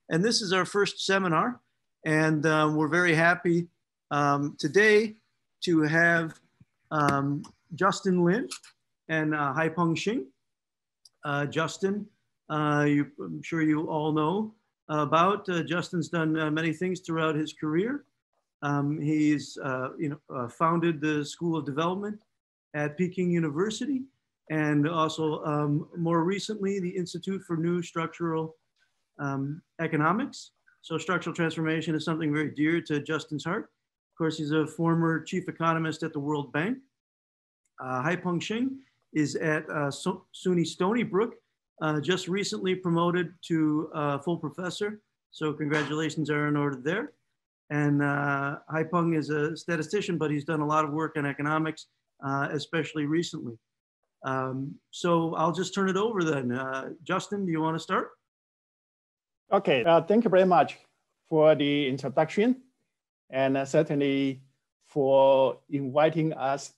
And this is our first seminar. And we're very happy today to have Justin Lin and Haipeng Xing. Justin, I'm sure you all know about. Justin's done many things throughout his career. He's founded the School of Development at Peking University, and also more recently, the Institute for New Structural Economics. So structural transformation is something very dear to Justin's heart. Of course, he's a former chief economist at the World Bank. Haipeng Xing is at SUNY Stony Brook, just recently promoted to full professor. So congratulations are in order there. And Haipeng is a statistician, but he's done a lot of work in economics, especially recently. So I'll just turn it over then. Justin, do you want to start? Okay, thank you very much for the introduction, and certainly for inviting us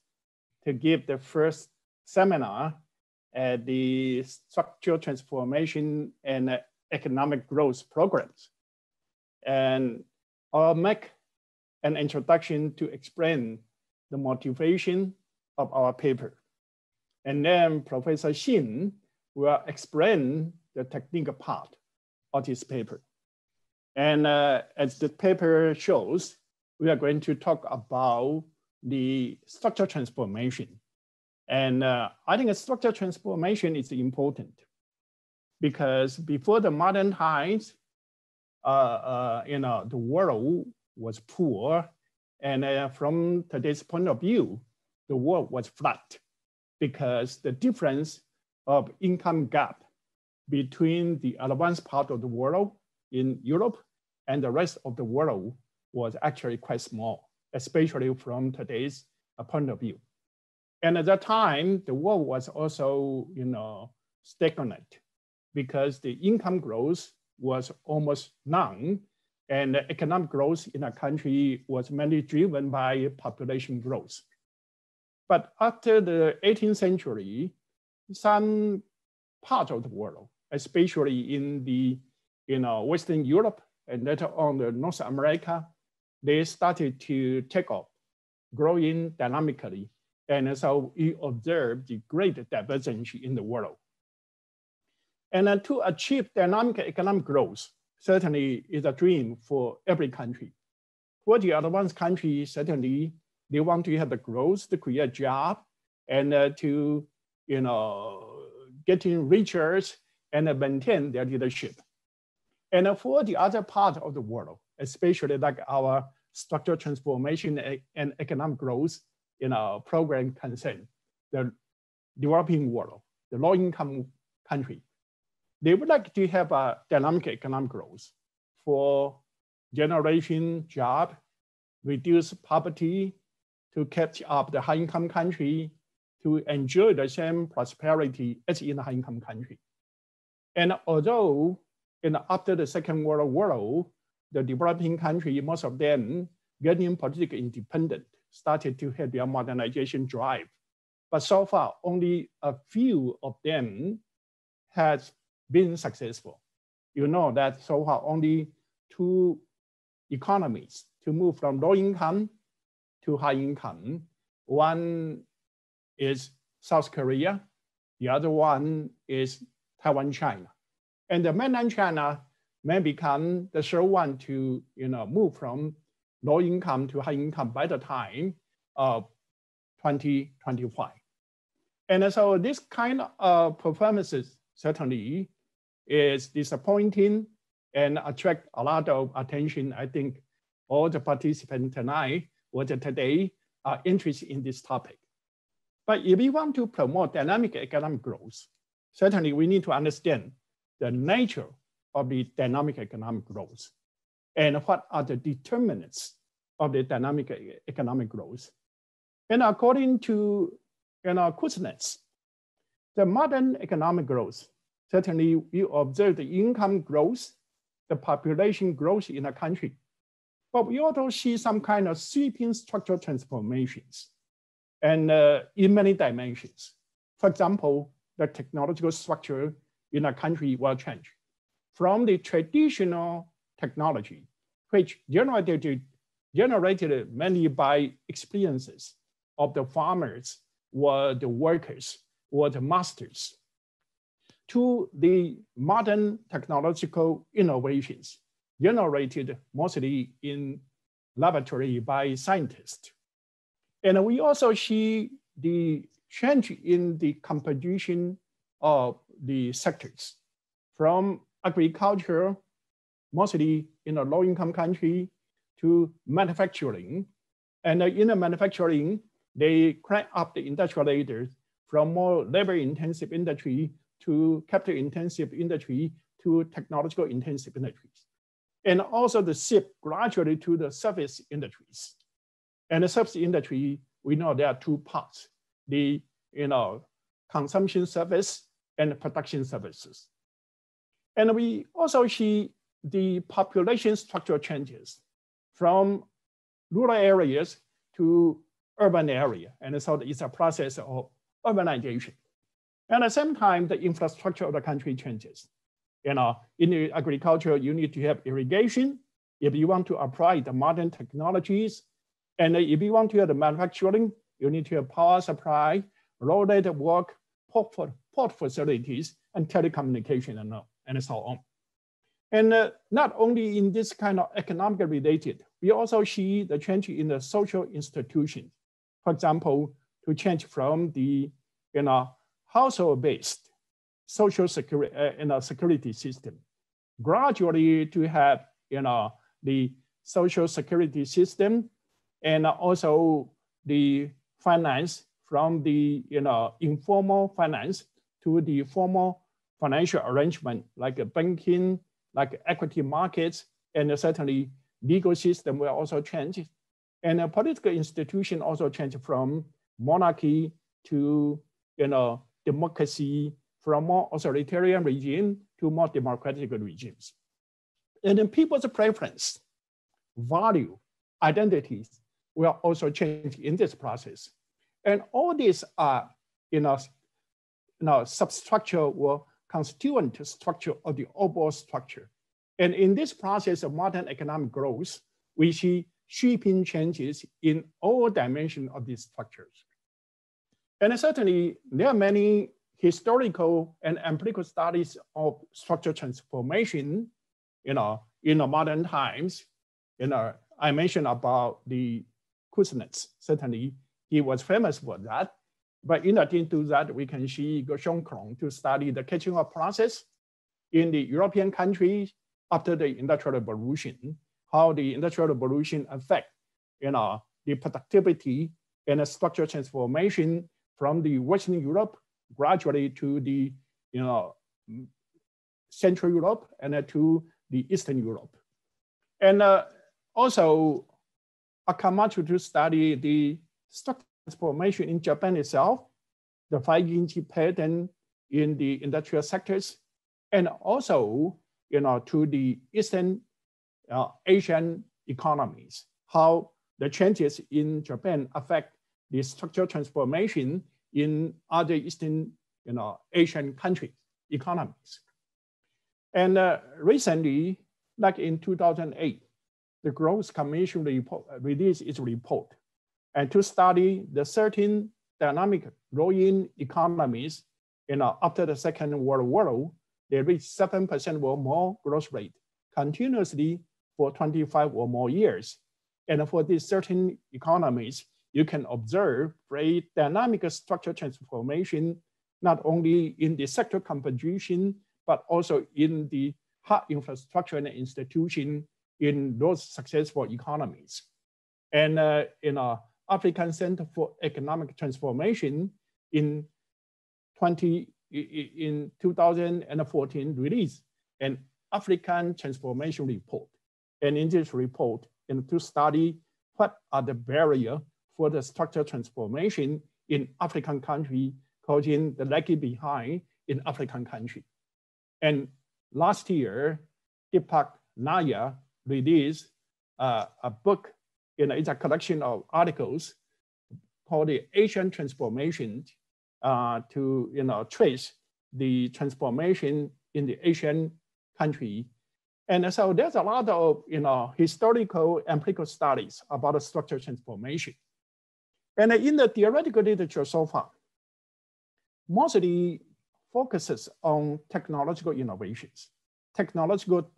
to give the first seminar at the Structural Transformation and Economic Growth programs. And I'll make an introduction to explain the motivation of our paper. And then Professor Xing will explain the technical part of this paper. And as the paper shows, we are going to talk about the structural transformation. And I think a structural transformation is important because before the modern times, the world was poor. And from today's point of view, the world was flat because the difference of income gap between the advanced part of the world in Europe and the rest of the world was actually quite small, especially from today's point of view. And at that time, the world was also, stagnant because the income growth was almost none, and the economic growth in a country was mainly driven by population growth. But after the 18th century, some part of the world, especially in the Western Europe and later on the North America, they started to take off, growing dynamically. And so we observed the great divergence in the world. And to achieve dynamic economic growth certainly is a dream for every country. For the advanced countries, certainly they want to have the growth to create a job and to getting richer and maintain their leadership. And for the other part of the world, especially like our structural transformation and economic growth program concern, the developing world, the low-income country, they would like to have a dynamic economic growth for generation job, reduce poverty, to catch up the high-income country, to enjoy the same prosperity as in the high-income country. And although after the Second World War, the developing country, most of them getting political independent, started to have their modernization drive. But so far, only a few of them has been successful. You know that so far only 2 economies to move from low income to high income. One is South Korea, the other one is Taiwan, China. And the mainland China may become the third one to move from low income to high income by the time of 2025. And so this kind of performances certainly is disappointing and attract a lot of attention. I think all the participants tonight or today are interested in this topic. But if we want to promote dynamic economic growth, certainly we need to understand the nature of the dynamic economic growth and what are the determinants of the dynamic economic growth. And according to Kuznets, the modern economic growth, certainly we observe the income growth, the population growth in a country, but we also see some kind of sweeping structural transformations and in many dimensions. For example, the technological structure in a country will change. from the traditional technology, which generated mainly by experiences of the farmers or the workers or the masters, to the modern technological innovations generated mostly in laboratory by scientists. And we also see the change in the composition of the sectors from agriculture, mostly in a low-income country, to manufacturing. And in the manufacturing, they crank up the industrial ladder from more labor-intensive industry to capital-intensive industry to technological-intensive industries. And also the shift gradually to the service industries. And the service industry, we know there are two parts, the consumption service and production services. And we also see the population structural changes from rural areas to urban area. And so it's a process of urbanization. And at the same time, the infrastructure of the country changes. In the agriculture, you need to have irrigation if you want to apply the modern technologies. And if you want to have the manufacturing, you need to have power supply, road network, port facilities, and telecommunication, and so on. And not only in this kind of economically related, we also see the change in the social institutions. For example, to change from the household-based social security security system, gradually to have the social security system, and also the finance from the informal finance to the formal financial arrangement, like banking, like equity markets, and certainly legal system will also change. And a political institution also change from monarchy to democracy, from more authoritarian regime to more democratic regimes. And then people's preference, value, identities will also change in this process. And all these are substructure or constituent structure of the overall structure. And in this process of modern economic growth, we see sweeping changes in all dimensions of these structures. And certainly there are many historical and empirical studies of structural transformation, in the modern times. I mentioned about the Kuznets. Certainly, he was famous for that. But in addition to that, we can see Gershon Kron to study the catching up process in the European countries after the Industrial Revolution, how the Industrial Revolution affect the productivity and the structural transformation from the Western Europe gradually to the Central Europe and to the Eastern Europe. And also Akamatsu to study the structural transformation in Japan itself, the 5-inch pattern in the industrial sectors, and also to the Eastern Asian economies, how the changes in Japan affect the structural transformation in other Eastern Asian countries, economies. And recently, like in 2008, the Growth Commission released its report and to study the certain dynamic growing economies after the Second World War, they reached 7% or more growth rate continuously for 25 or more years. And for these certain economies, you can observe very dynamic structural transformation, not only in the sector composition, but also in the hard infrastructure and institution in those successful economies. And African Center for Economic Transformation in 2014 released an African Transformation Report. And in this report, to study what are the barriers for the structural transformation in African country, causing the lagging behind in African country. And last year, Deepak Naya released a book, it's a collection of articles called the Asian Transformation to trace the transformation in the Asian country. And so there's a lot of historical empirical studies about the structural transformation. And in the theoretical literature so far, mostly focuses on technological innovations, technological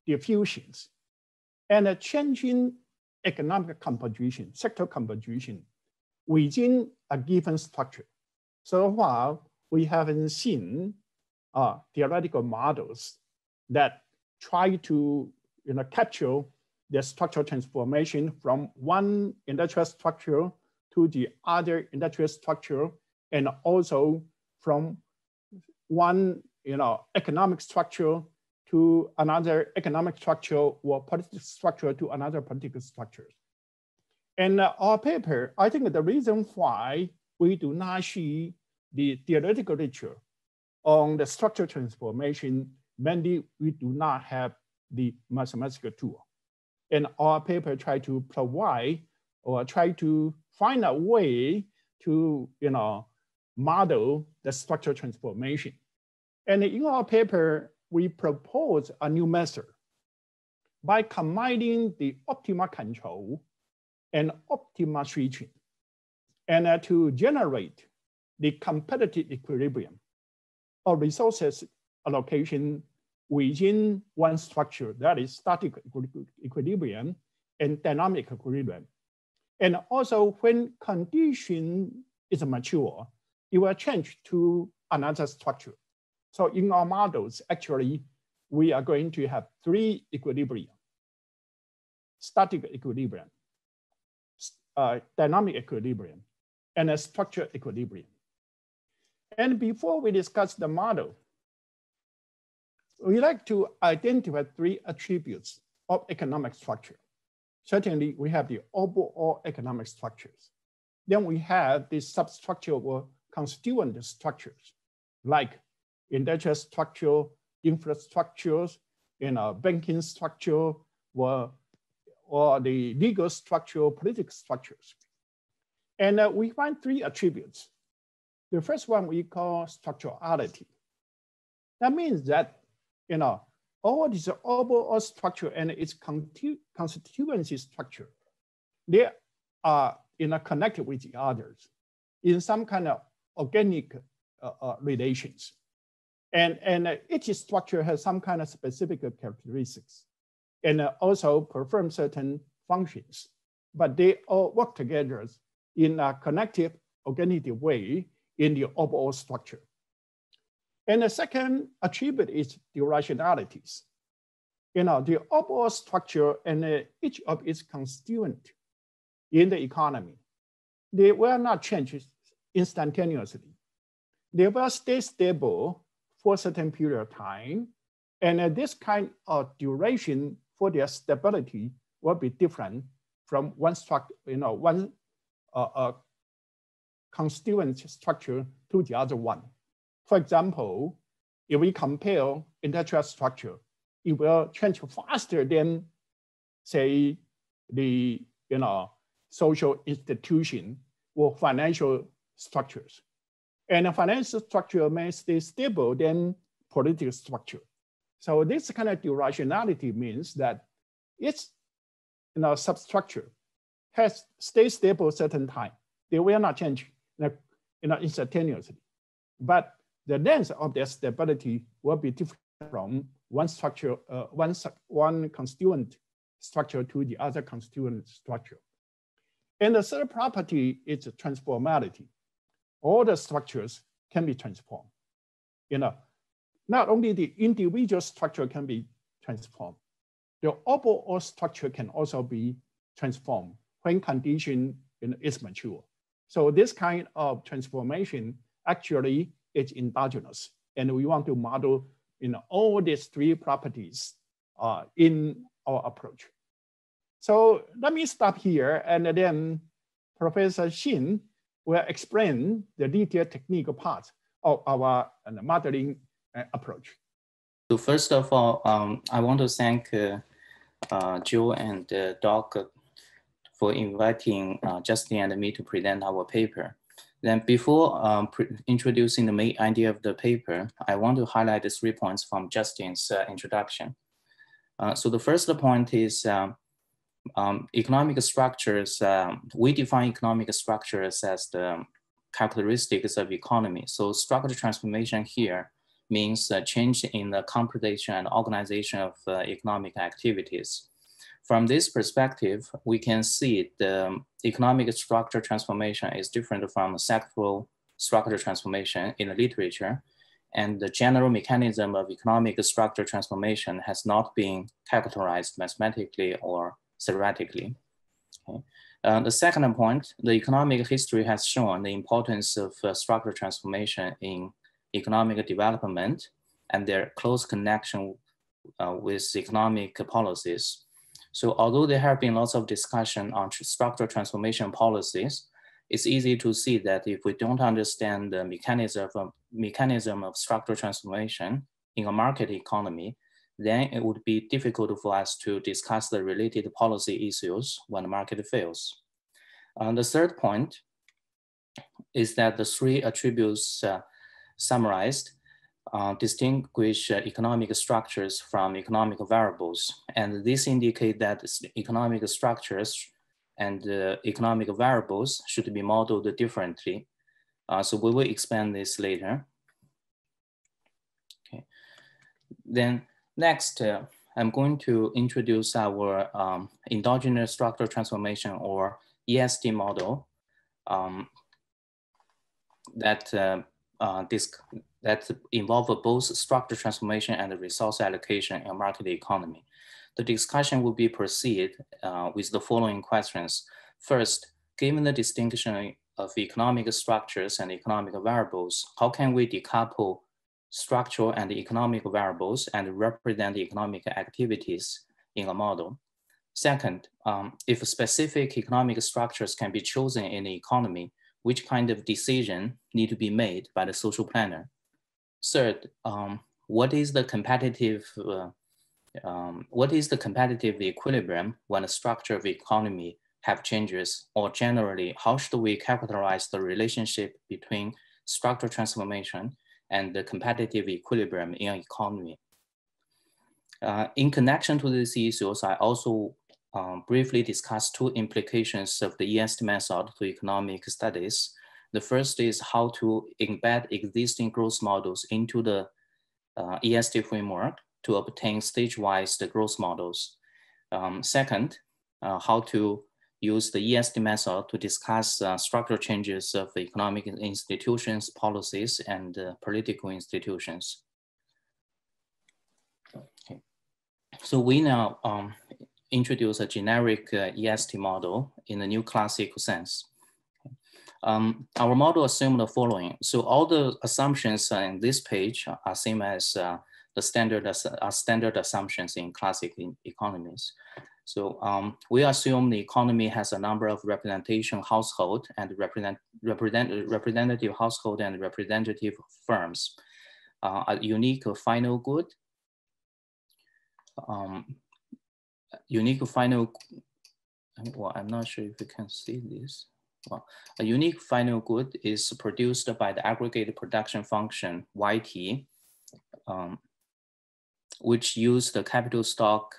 diffusions, and changing economic composition, sector composition within a given structure. So far, we haven't seen theoretical models that try to capture the structural transformation from one industrial structure to the other industrial structure, and also from one economic structure to another economic structure, or political structure to another political structure. And our paper, I think the reason why we do not see the theoretical literature on the structural transformation, mainly we do not have the mathematical tool. And our paper try to provide or try to find a way to model the structural transformation. And in our paper, we propose a new method by combining the optimal control and optimal switching, and to generate the competitive equilibrium of resources allocation within one structure, that is static equilibrium and dynamic equilibrium. And also when condition is mature, it will change to another structure. So in our models, actually, we are going to have three equilibrium: static equilibrium, dynamic equilibrium, and a structure equilibrium. And before we discuss the model, we like to identify three attributes of economic structure. Certainly, we have the overall economic structures. Then we have the substructure or constituent structures, like industrial structure, infrastructures, banking structure, or the legal structure, political structures. And we find three attributes. The first one we call structurality. That means that all this overall structure and its constituency structure, they are connected with the others in some kind of organic relations. And each structure has some kind of specific characteristics and also perform certain functions, but they all work together in a connected, organic way in the overall structure. And the second attribute is the rationalities. The overall structure and each of its constituents in the economy, they will not change instantaneously. They will stay stable for a certain period of time. And this kind of duration for their stability will be different from one structure, one constituent structure to the other one. For example, if we compare industrial structure, it will change faster than, say, the social institution or financial structures. And a financial structure may stay stable than political structure. So this kind of durationality means that its substructure has stayed stable a certain time. They will not change instantaneously. But the length of their stability will be different from one structure, one constituent structure to the other constituent structure. And the third property is transformality. All the structures can be transformed. Not only the individual structure can be transformed, the overall structure can also be transformed when condition is mature. So this kind of transformation actually is endogenous, and we want to model all these three properties in our approach. So let me stop here, and then Professor Xing will explain the detailed technical part of our modeling approach. So first of all, I want to thank Joe and Doc for inviting Justin and me to present our paper. Then before introducing the main idea of the paper, I want to highlight the 3 points from Justin's introduction. So the first point is economic structures. We define economic structures as the characteristics of economy. So structural transformation here means a change in the computation and organization of economic activities. From this perspective, we can see the economic structure transformation is different from sectoral structure transformation in the literature, and the general mechanism of economic structure transformation has not been characterized mathematically or theoretically. Okay. The second point, the economic history has shown the importance of structural transformation in economic development and their close connection with economic policies. So although there have been lots of discussion on structural transformation policies, it's easy to see that if we don't understand the mechanism of structural transformation in a market economy, then it would be difficult for us to discuss the related policy issues when the market fails. The third point is that the 3 attributes summarized distinguish economic structures from economic variables. And this indicates that economic structures and economic variables should be modeled differently. So we will expand this later. Okay. Then next, I'm going to introduce our endogenous structural transformation, or EST model, that involve both structural transformation and resource allocation in a market economy. The discussion will be proceed with the following questions. First, given the distinction of economic structures and economic variables, how can we decouple structural and economic variables and represent economic activities in a model? Second, if specific economic structures can be chosen in the economy, which kind of decision need to be made by the social planner? Third, what is the competitive equilibrium when the structure of the economy have changes? Or generally, how should we characterize the relationship between structural transformation and the competitive equilibrium in an economy? In connection to these issues, I also briefly discuss 2 implications of the EST method to economic studies. The first is how to embed existing growth models into the EST framework to obtain stage-wise the growth models. Second, how to use the EST method to discuss structural changes of economic institutions, policies, and political institutions. Okay. So we now introduce a generic EST model in a new classical sense. Our model assumes the following. So all the assumptions in this page are same as the standard assumptions in classical economies. So we assume the economy has a number of representation household and representative household and representative firms, a unique final good, well, I'm not sure if you can see this. Well, a unique final good is produced by the aggregate production function YT, which use the capital stock,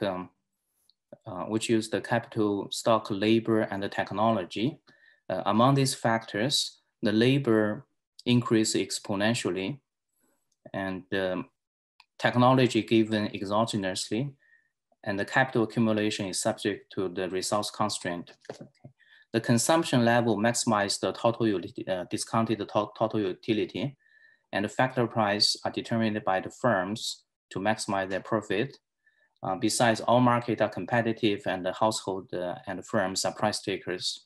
labor, and the technology. Among these factors, the labor increase exponentially, and technology given exogenously, and the capital accumulation is subject to the resource constraint. Okay. The consumption level maximizes the total discounted total utility, and the factor price are determined by the firms to maximize their profit. Besides, all markets are competitive, and the household and the firms are price takers.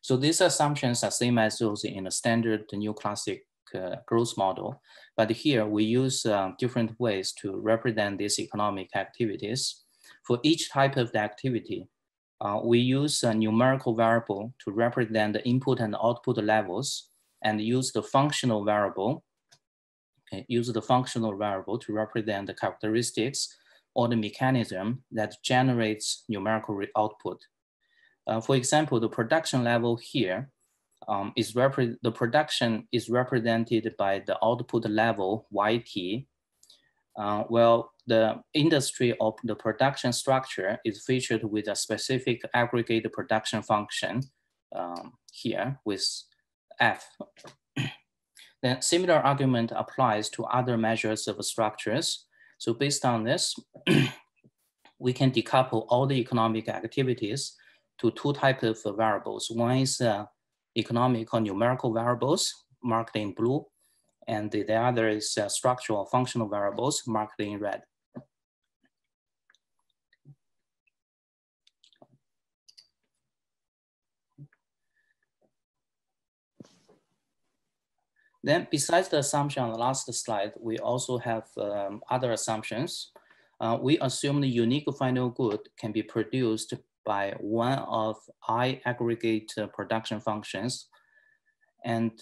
So these assumptions are same as those in a standard new classic growth model, but here we use different ways to represent these economic activities. For each type of the activity, we use a numerical variable to represent the input and output levels, and use the functional variable. Okay, use the functional variable to represent the characteristics or the mechanism that generates numerical output. For example, the production level here the production is represented by the output level YT, well, the industry of the production structure is featured with a specific aggregate production function here with F. Then similar argument applies to other measures of structures. So based on this, we can decouple all the economic activities to two types of variables. One is economic or numerical variables marked in blue, and the other is structural or functional variables marked in red. Then besides the assumption on the last slide, we also have other assumptions. We assume the unique final good can be produced by one of I aggregate production functions. And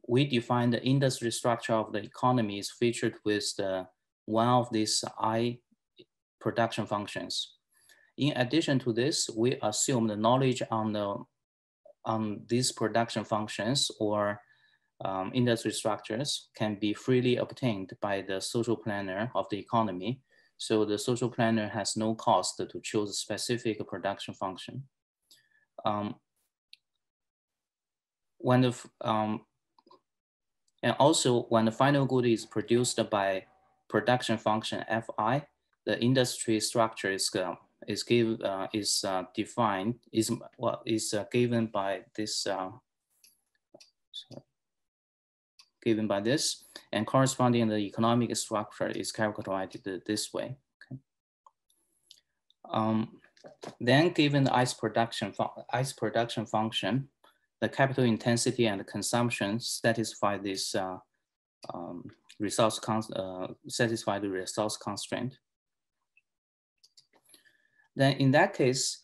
we define the industry structure of the economy is featured with one of these I production functions. In addition to this, we assume the knowledge on these production functions or industry structures can be freely obtained by the social planner of the economy. So the social planner has no cost to choose a specific production function. And also when the final good is produced by production function Fi, the industry structure is given by this given by this, and corresponding the economic structure is characterized this way. Okay. Then given the ice production function, the capital intensity and the consumption satisfy this satisfy the resource constraint. Then in that case,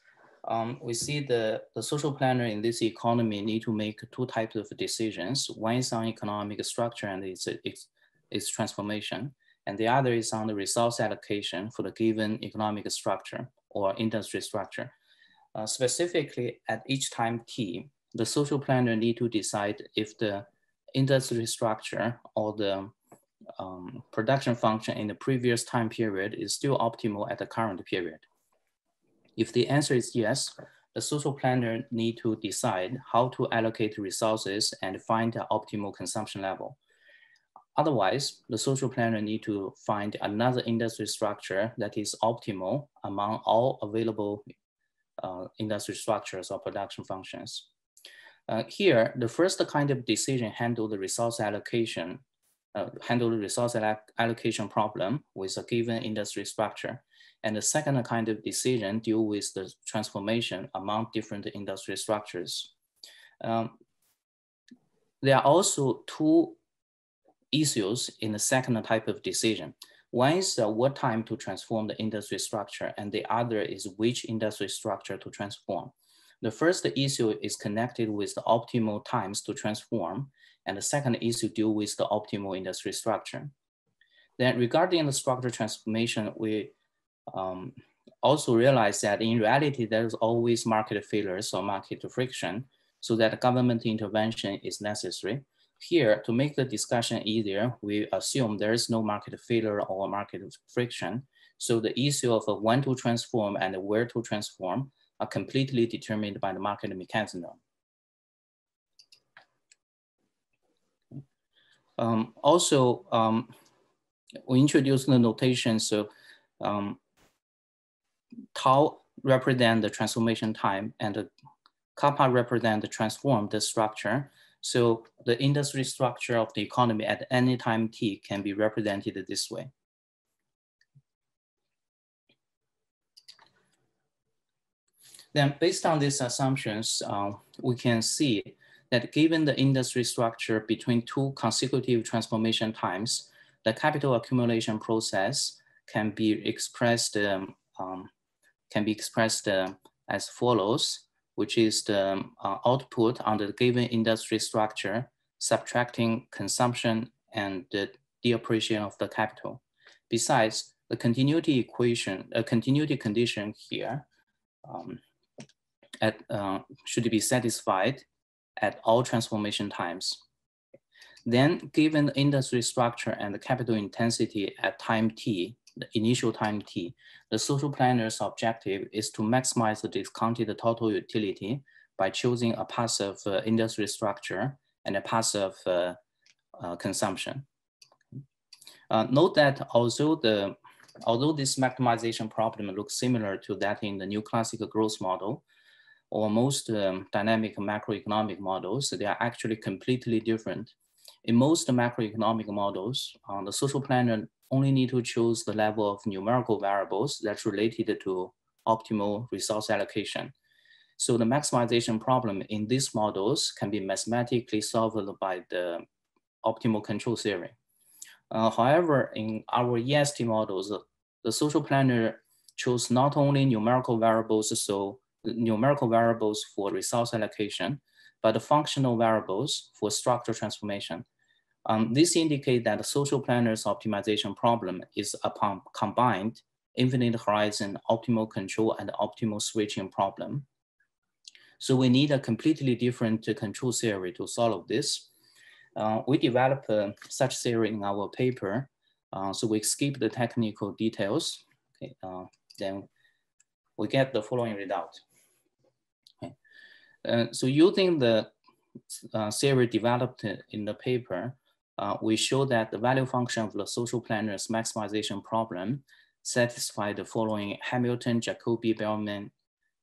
we see the social planner in this economy need to make two types of decisions. One is on economic structure and its transformation, and the other is on the resource allocation for the given economic structure or industry structure. Specifically, at each time t, the social planner need to decide if the industry structure or the production function in the previous time period is still optimal at the current period. If the answer is yes, the social planner need to decide how to allocate resources and find the optimal consumption level. Otherwise, the social planner need to find another industry structure that is optimal among all available industry structures or production functions. Here, the first kind of decision handle the resource allocation problem with a given industry structure. And the second kind of decision deal with the transformation among different industry structures. There are also two issues in the second type of decision. One is what time to transform the industry structure, and the other is which industry structure to transform. The first issue is connected with the optimal times to transform, and the second issue deal with the optimal industry structure. Then regarding the structure transformation, we also realize that in reality, there's always market failures or market friction, so that government intervention is necessary. Here, to make the discussion easier, we assume there is no market failure or market friction. So the issue of when to transform and where to transform are completely determined by the market mechanism. We introduced the notation, so tau represent the transformation time and the kappa represent the transformed structure. So the industry structure of the economy at any time t can be represented this way. Then based on these assumptions, we can see that given the industry structure between two consecutive transformation times, the capital accumulation process can be expressed as follows, which is the output under the given industry structure, subtracting consumption and the depreciation of the capital. Besides, the continuity condition here should be satisfied at all transformation times. Then, given the industry structure and the capital intensity at time t, the initial time t, the social planner's objective is to maximize the discounted total utility by choosing a passive industry structure and a passive consumption. Note that although this maximization problem looks similar to that in the new classical growth model, or most dynamic macroeconomic models, they are actually completely different. In most macroeconomic models, the social planner only need to choose the level of numerical variables that's related to optimal resource allocation. So the maximization problem in these models can be mathematically solved by the optimal control theory. However, in our EST models, the social planner chose not only numerical variables, so numerical variables for resource allocation, but the functional variables for structural transformation. This indicates that the social planner's optimization problem is a combined infinite horizon optimal control and optimal switching problem. So we need a completely different control theory to solve this. We developed such theory in our paper, so we skip the technical details. Okay, then we get the following result. Okay. So using the theory developed in the paper, we show that the value function of the social planner's maximization problem satisfies the following Hamilton-Jacobi-Bellman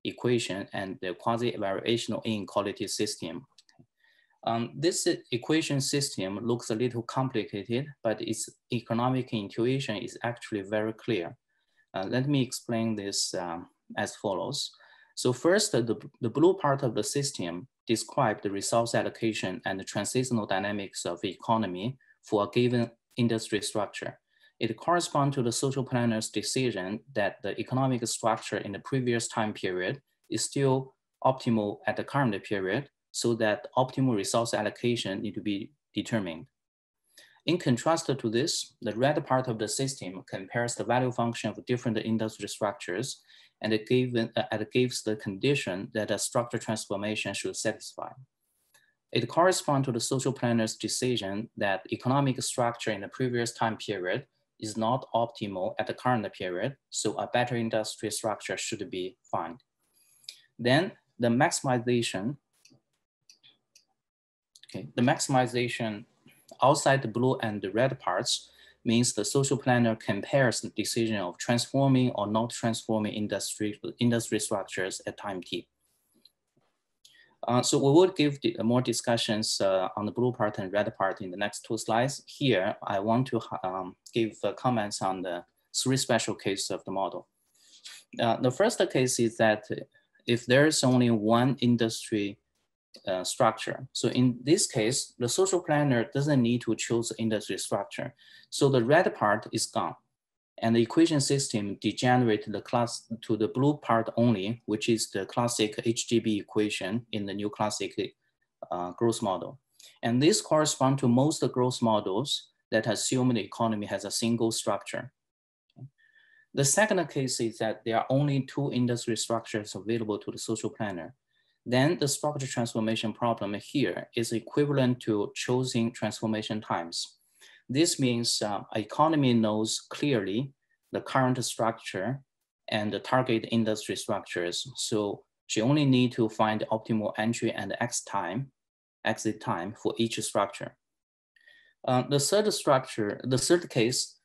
equation and the quasi-variational inequality system. This equation system looks a little complicated, but its economic intuition is actually very clear. Let me explain this as follows. So first, the blue part of the system describes the resource allocation and the transitional dynamics of the economy for a given industry structure. It corresponds to the social planner's decision that the economic structure in the previous time period is still optimal at the current period, so that optimal resource allocation need to be determined. In contrast to this, the red part of the system compares the value function of different industry structures, and it gives the condition that a structure transformation should satisfy. It corresponds to the social planner's decision that economic structure in the previous time period is not optimal at the current period, so a better industry structure should be found. Then the maximization, the maximization outside the blue and the red parts means the social planner compares the decision of transforming or not transforming industry structures at time t. So we will give more discussions on the blue part and red part in the next two slides. Here, I want to give comments on the three special cases of the model. The first case is that if there is only one industry structure. So in this case, the social planner doesn't need to choose industry structure. So the red part is gone. And the equation system degenerates the class to the blue part only, which is the classic HGB equation in the new classic growth model. And this corresponds to most growth models that assume the economy has a single structure. The second case is that there are only two industry structures available to the social planner. Then the structure transformation problem here is equivalent to choosing transformation times. This means an economy knows clearly the current structure and the target industry structures. So she only needs to find the optimal entry and exit time for each structure. The third case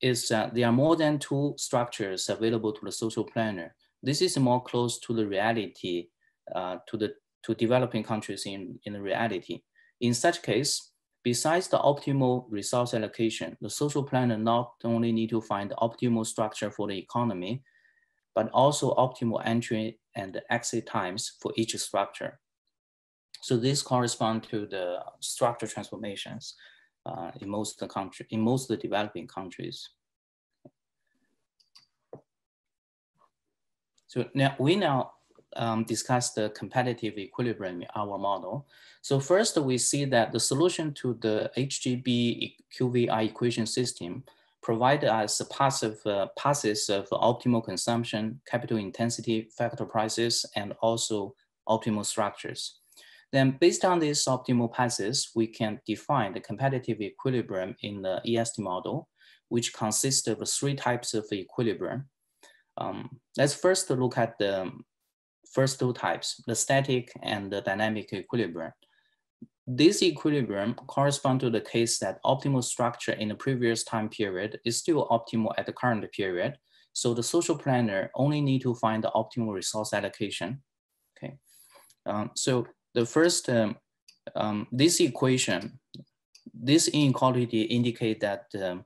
is there are more than two structures available to the social planner. This is more close to the reality to developing countries in the reality. In such case, besides the optimal resource allocation, the social planner not only need to find the optimal structure for the economy, but also optimal entry and exit times for each structure. So this corresponds to the structure transformations in most of the developing countries. So now we discuss the competitive equilibrium in our model. So first we see that the solution to the HGB QVI equation system provide us passes of optimal consumption, capital intensity, factor prices, and also optimal structures. Then based on these optimal paths, we can define the competitive equilibrium in the EST model, which consists of 3 types of equilibrium. Let's first look at the first 2 types, the static and the dynamic equilibrium. This equilibrium corresponds to the case that optimal structure in the previous time period is still optimal at the current period. So the social planner only need to find the optimal resource allocation. Okay, so the first, this equation, this inequality indicate that the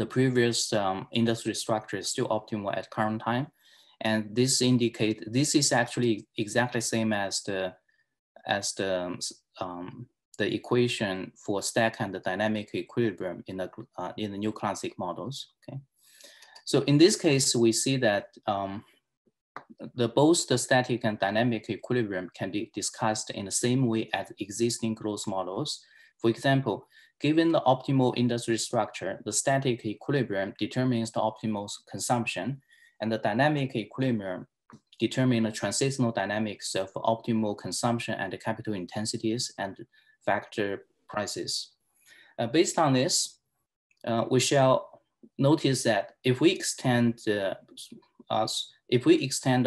previous industry structure is still optimal at current time, and this is actually exactly same as the equation for stack and the dynamic equilibrium in the new classic models. Okay, so in this case we see that both the static and dynamic equilibrium can be discussed in the same way as existing growth models. For example, given the optimal industry structure, the static equilibrium determines the optimal consumption, and the dynamic equilibrium determines the transitional dynamics of optimal consumption and the capital intensities and factor prices. Based on this, we shall notice that if we extend the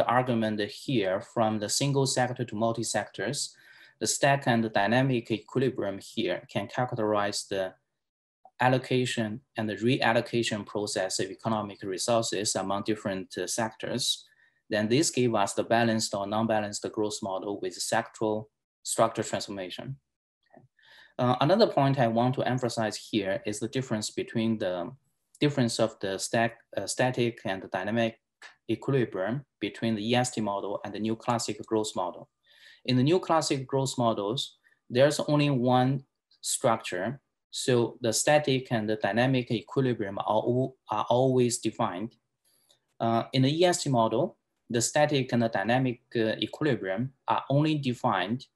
argument here from the single sector to multi-sectors, the stack and the dynamic equilibrium here can characterize the allocation and the reallocation process of economic resources among different sectors. Then this gives us the balanced or non-balanced growth model with sectoral structure transformation. Okay. Another point I want to emphasize here is the difference between the difference of the static and the dynamic equilibrium between the EST model and the new classic growth model. In the new classic growth models, there's only one structure, so the static and the dynamic equilibrium are always defined. In the EST model, the static and the dynamic equilibrium are only defined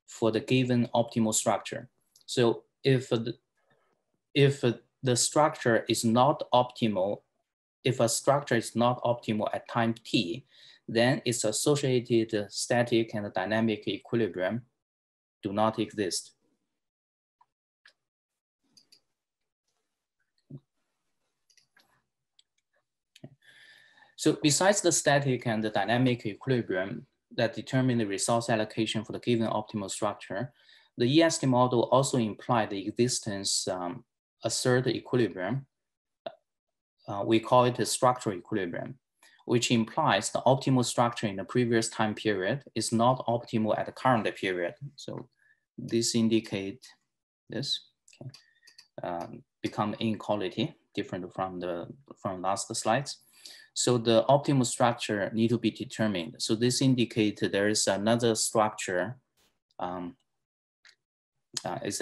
for the given optimal structure. So if the structure is not optimal, if a structure is not optimal at time t, then its associated static and dynamic equilibrium do not exist. So besides the static and the dynamic equilibrium that determine the resource allocation for the given optimal structure, the EST model also implied the existence a third equilibrium. We call it a structural equilibrium, which implies the optimal structure in the previous time period is not optimal at the current period. So this indicates this, okay. Become inequality, different from last slides. So the optimal structure need to be determined. So this indicates there is another structure is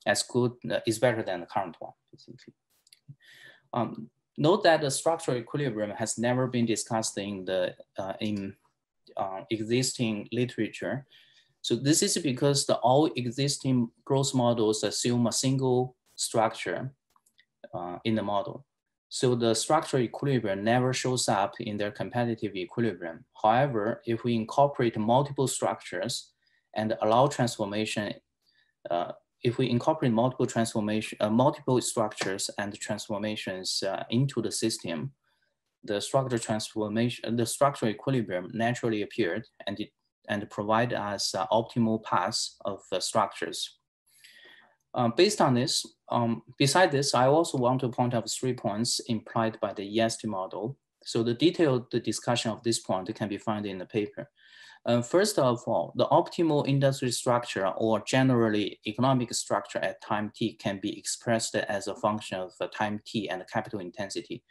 as good, is better than the current one, basically. Note that the structural equilibrium has never been discussed in the existing literature. So this is because all existing growth models assume a single structure in the model. So the structural equilibrium never shows up in their competitive equilibrium. However, if we incorporate multiple structures and allow transformation, if we incorporate multiple structures and transformations into the system, the structural equilibrium naturally appeared and provide us optimal paths of structures. Based on this, beside this, I also want to point out 3 points implied by the EST model. So the detailed discussion of this point can be found in the paper. First of all, the optimal industry structure or generally economic structure at time t can be expressed as a function of time t and capital intensity.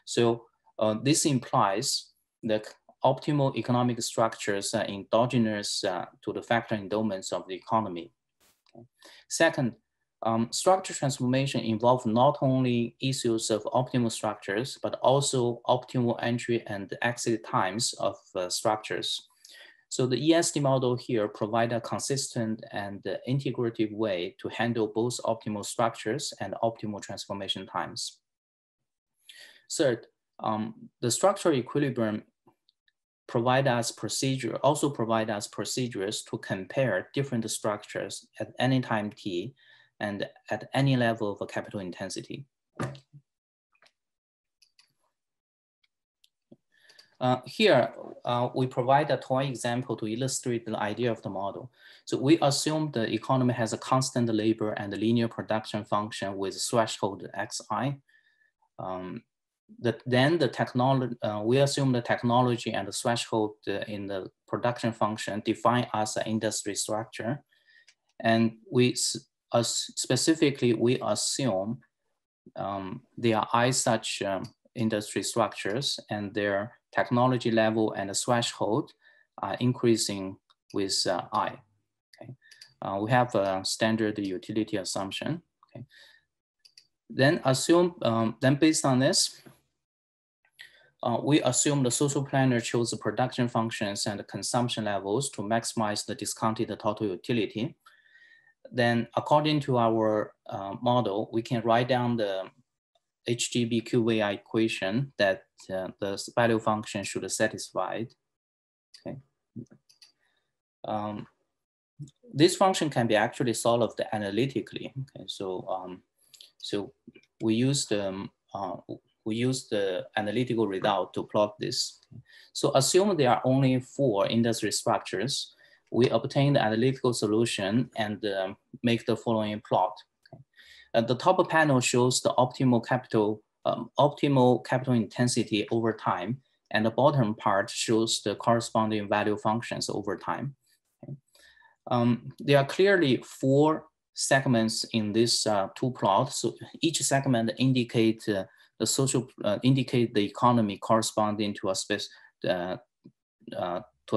So this implies the optimal economic structures are endogenous to the factor endowments of the economy. Okay. Second, structure transformation involves not only issues of optimal structures, but also optimal entry and exit times of structures. So the EST model here provides a consistent and integrative way to handle both optimal structures and optimal transformation times. Third, The structural equilibrium provide us procedures to compare different structures at any time t and at any level of capital intensity. Here, we provide a toy example to illustrate the idea of the model. So we assume the economy has a constant labor and linear production function with threshold xi. We assume the technology and the threshold in the production function define as an industry structure. And specifically, we assume there are I such industry structures and their technology level and the threshold are increasing with I. Okay. We have a standard utility assumption. Okay. Then based on this, we assume the social planner chose the production functions and the consumption levels to maximize the discounted total utility. Then according to our model, we can write down the HGB QVI equation that the value function should satisfy. Okay. This function can be actually solved analytically. Okay. So we use the analytical result to plot this. So assume there are only 4 industry structures. We obtain the analytical solution and make the following plot. The top panel shows the optimal capital intensity over time, and the bottom part shows the corresponding value functions over time. Okay. There are clearly 4 segments in this 2 plots. So each segment indicate indicate the economy corresponding to a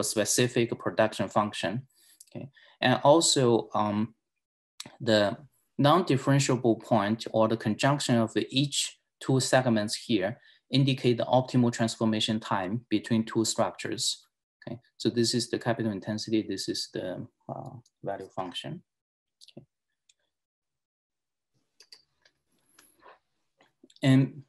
specific production function. Okay. And also the non-differentiable point or the conjunction of each 2 segments here indicate the optimal transformation time between 2 structures. Okay, so this is the capital intensity, this is the value function. Okay. And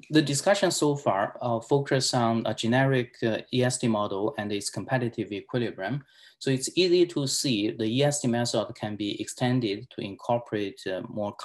the discussion so far focused on a generic EST model and its competitive equilibrium. So it's easy to see the EST method can be extended to incorporate more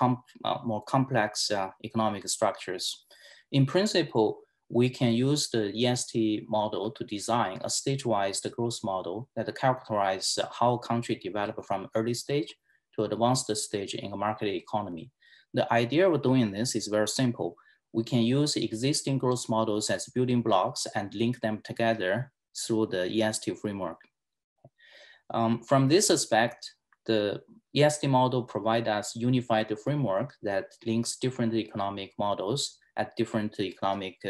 complex economic structures. In principle, we can use the EST model to design a stage-wise growth model that characterizes how a country develops from early stage to advanced stage in a market economy. The idea of doing this is very simple. We can use existing growth models as building blocks and link them together through the EST framework. From this aspect, the EST model provides us unified framework that links different economic models at different economic,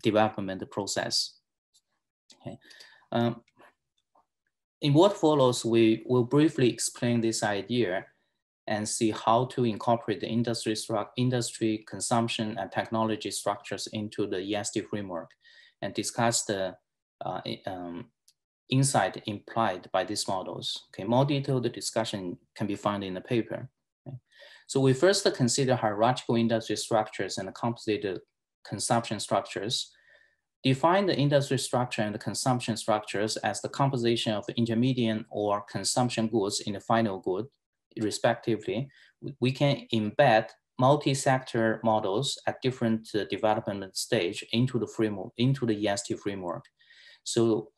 development process. Okay. In what follows, we will briefly explain this idea and see how to incorporate the industry consumption and technology structures into the EST framework and discuss the insight implied by these models. Okay, more detailed discussion can be found in the paper. Okay. So we first consider hierarchical industry structures and composite consumption structures. Define the industry structure and the consumption structures as the composition of intermediate or consumption goods in the final good, respectively. We can embed multi-sector models at different development stage into the framework, into the EST framework. So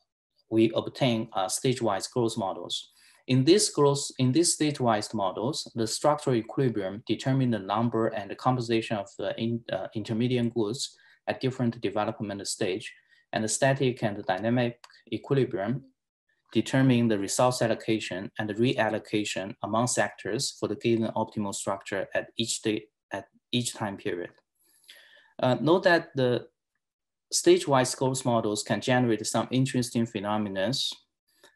we obtain stage-wise growth models. In this stage-wise models, the structural equilibrium determine the number and the composition of the intermediate goods at different development stage, and the static and the dynamic equilibrium determine the resource allocation and the reallocation among sectors for the given optimal structure at each time period. Note that the stage-wise growth models can generate some interesting phenomena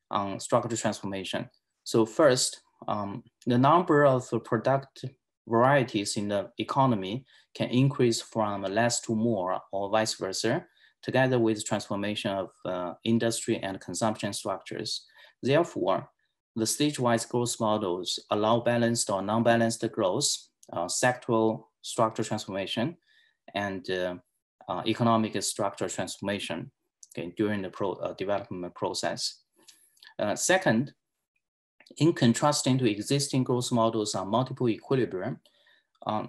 on structural transformation. So first, the number of product varieties in the economy can increase from less to more or vice versa, together with transformation of industry and consumption structures. Therefore, the stage-wise growth models allow balanced or non-balanced growth, sectoral structural transformation, and economic structural transformation, okay, during the development process. Second, in contrasting to existing growth models on multiple equilibrium,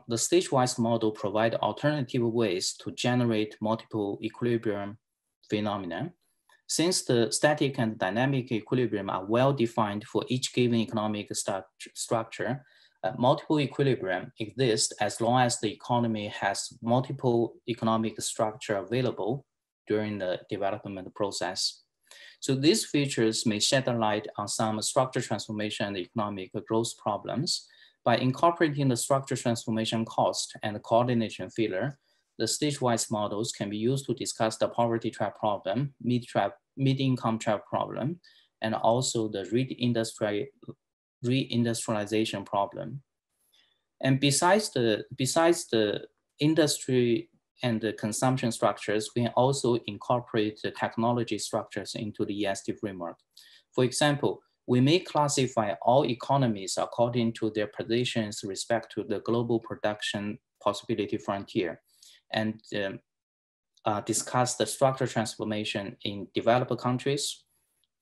the stage-wise model provides alternative ways to generate multiple equilibrium phenomena. Since the static and dynamic equilibrium are well defined for each given economic structure, multiple equilibrium exist as long as the economy has multiple economic structure available during the development process. So these features may shed a light on some structure transformation and economic growth problems. By incorporating the structure transformation cost and coordination failure, the stage-wise models can be used to discuss the poverty trap problem, mid-income trap problem, and also the reindustrialization problem. And besides the industry and the consumption structures, we can also incorporate the technology structures into the EST framework. For example, we may classify all economies according to their positions with respect to the global production possibility frontier, and discuss the structural transformation in developed countries,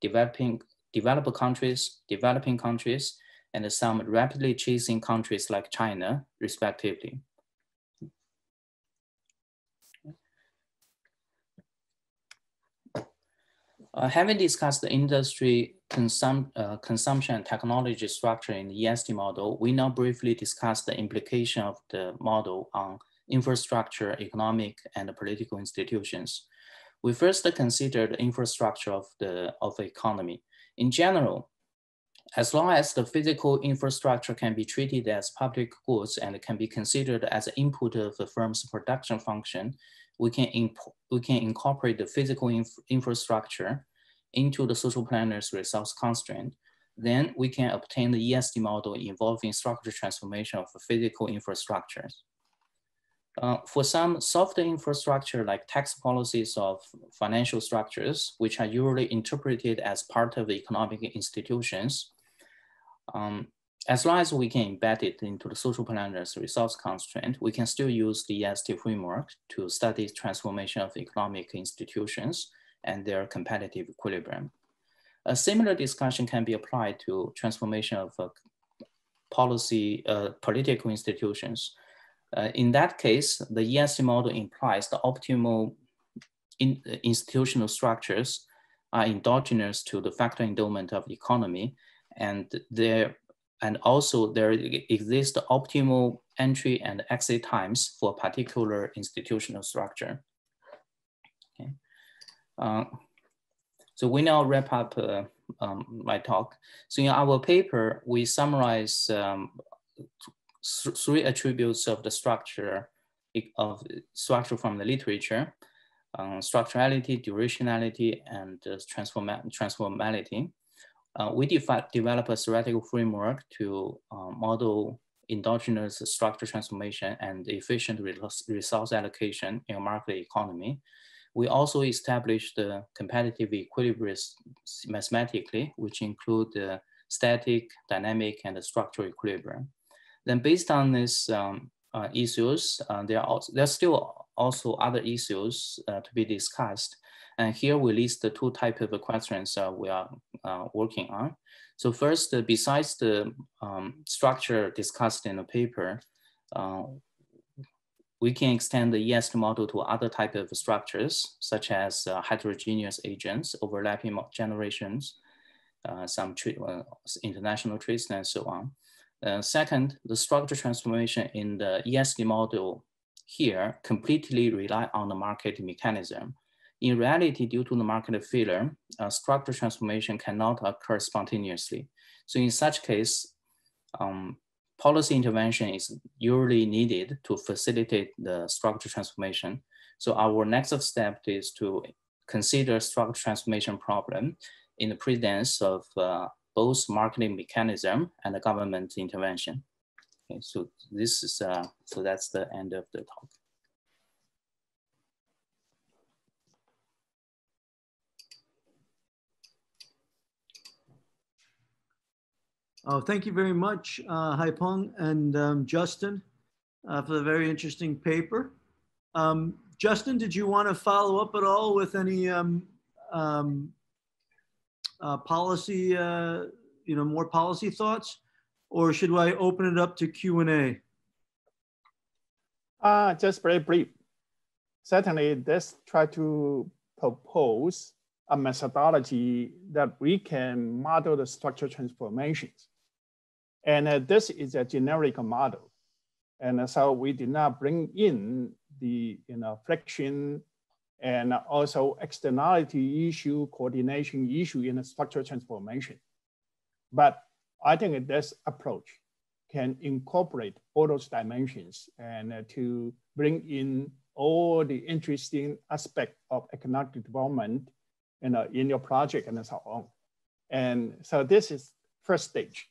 developing countries, and some rapidly chasing countries like China, respectively. Having discussed the industry consumption and technology structure in the EST model, we now briefly discuss the implication of the model on infrastructure, economic, and political institutions. We first consider the infrastructure of the economy. In general, as long as the physical infrastructure can be treated as public goods and can be considered as an input of the firm's production function, we can incorporate the physical infrastructure into the social planner's resource constraint. Then we can obtain the EST model involving structural transformation of physical infrastructures. For some soft infrastructure like tax policies of financial structures, which are usually interpreted as part of the economic institutions, as long as we can embed it into the social planner's resource constraint, we can still use the EST framework to study transformation of economic institutions and their competitive equilibrium. A similar discussion can be applied to transformation of political institutions. In that case, the EST model implies the optimal institutional structures are endogenous to the factor endowment of the economy, and also there exists optimal entry and exit times for particular institutional structure. Okay. So we now wrap up my talk. So in our paper, we summarize 3 attributes of the structure from the literature: structurality, durationality, and transformality. We develop a theoretical framework to model endogenous structure transformation and efficient resource allocation in a market economy. We also established the competitive equilibrium mathematically, which include the static, dynamic, and the structural equilibrium. Then based on these issues, there are still also other issues to be discussed. And here we list the 2 types of questions we are working on. So first, besides the structure discussed in the paper, we can extend the EST model to other types of structures, such as heterogeneous agents, overlapping generations, some international traits, and so on. Second, the structure transformation in the EST model here completely rely on the market mechanism. In reality, due to the market failure, structure transformation cannot occur spontaneously. So in such case, policy intervention is usually needed to facilitate the structure transformation. So our next step is to consider structure transformation problem in the presence of both marketing mechanism and the government intervention. Okay, so this is so that's the end of the talk. Thank you very much, Haipeng and Justin, for the very interesting paper. Justin, did you want to follow up at all with any policy, more policy thoughts, or should I open it up to Q&A? Just very brief. Certainly, let's try to propose a methodology that we can model the structural transformations. And this is a generic model. And so we did not bring in the friction and also externality issue, coordination issue in a structural transformation. But I think this approach can incorporate all those dimensions and to bring in all the interesting aspects of economic development in your project and so on. And so this is first stage.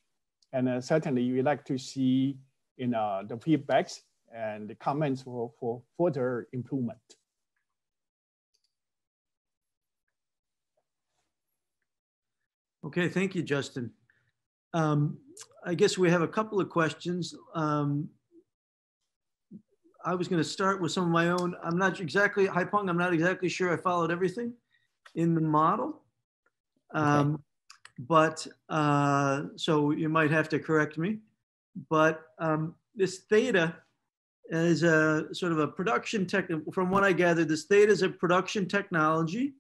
And certainly we like to see the feedbacks and the comments for further improvement. Okay, thank you, Justin. I guess we have a couple of questions. I was going to start with some of my own. I'm not exactly, Haipeng, I'm not exactly sure I followed everything in the model. Okay. So you might have to correct me. But this theta is a sort of a production from what I gathered, this theta is a production technology.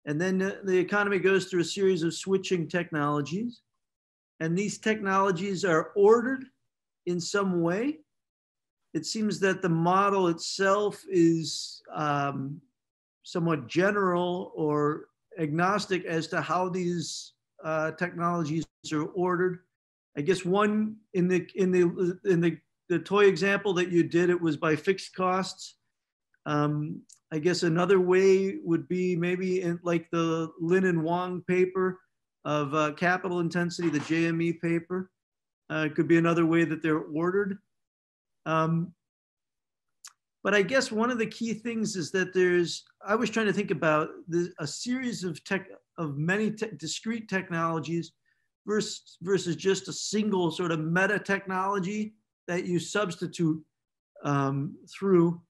And then the economy goes through a series of switching technologies. And these technologies are ordered in some way. It seems that the model itself is somewhat general or agnostic as to how these technologies are ordered. I guess one in the toy example that you did, it was by fixed costs. I guess another way would be maybe in like the Lin and Wang paper of capital intensity, the JME paper. It could be another way that they're ordered. But I guess one of the key things is that I was trying to think about a series of many discrete technologies versus just a single sort of meta technology that you substitute through.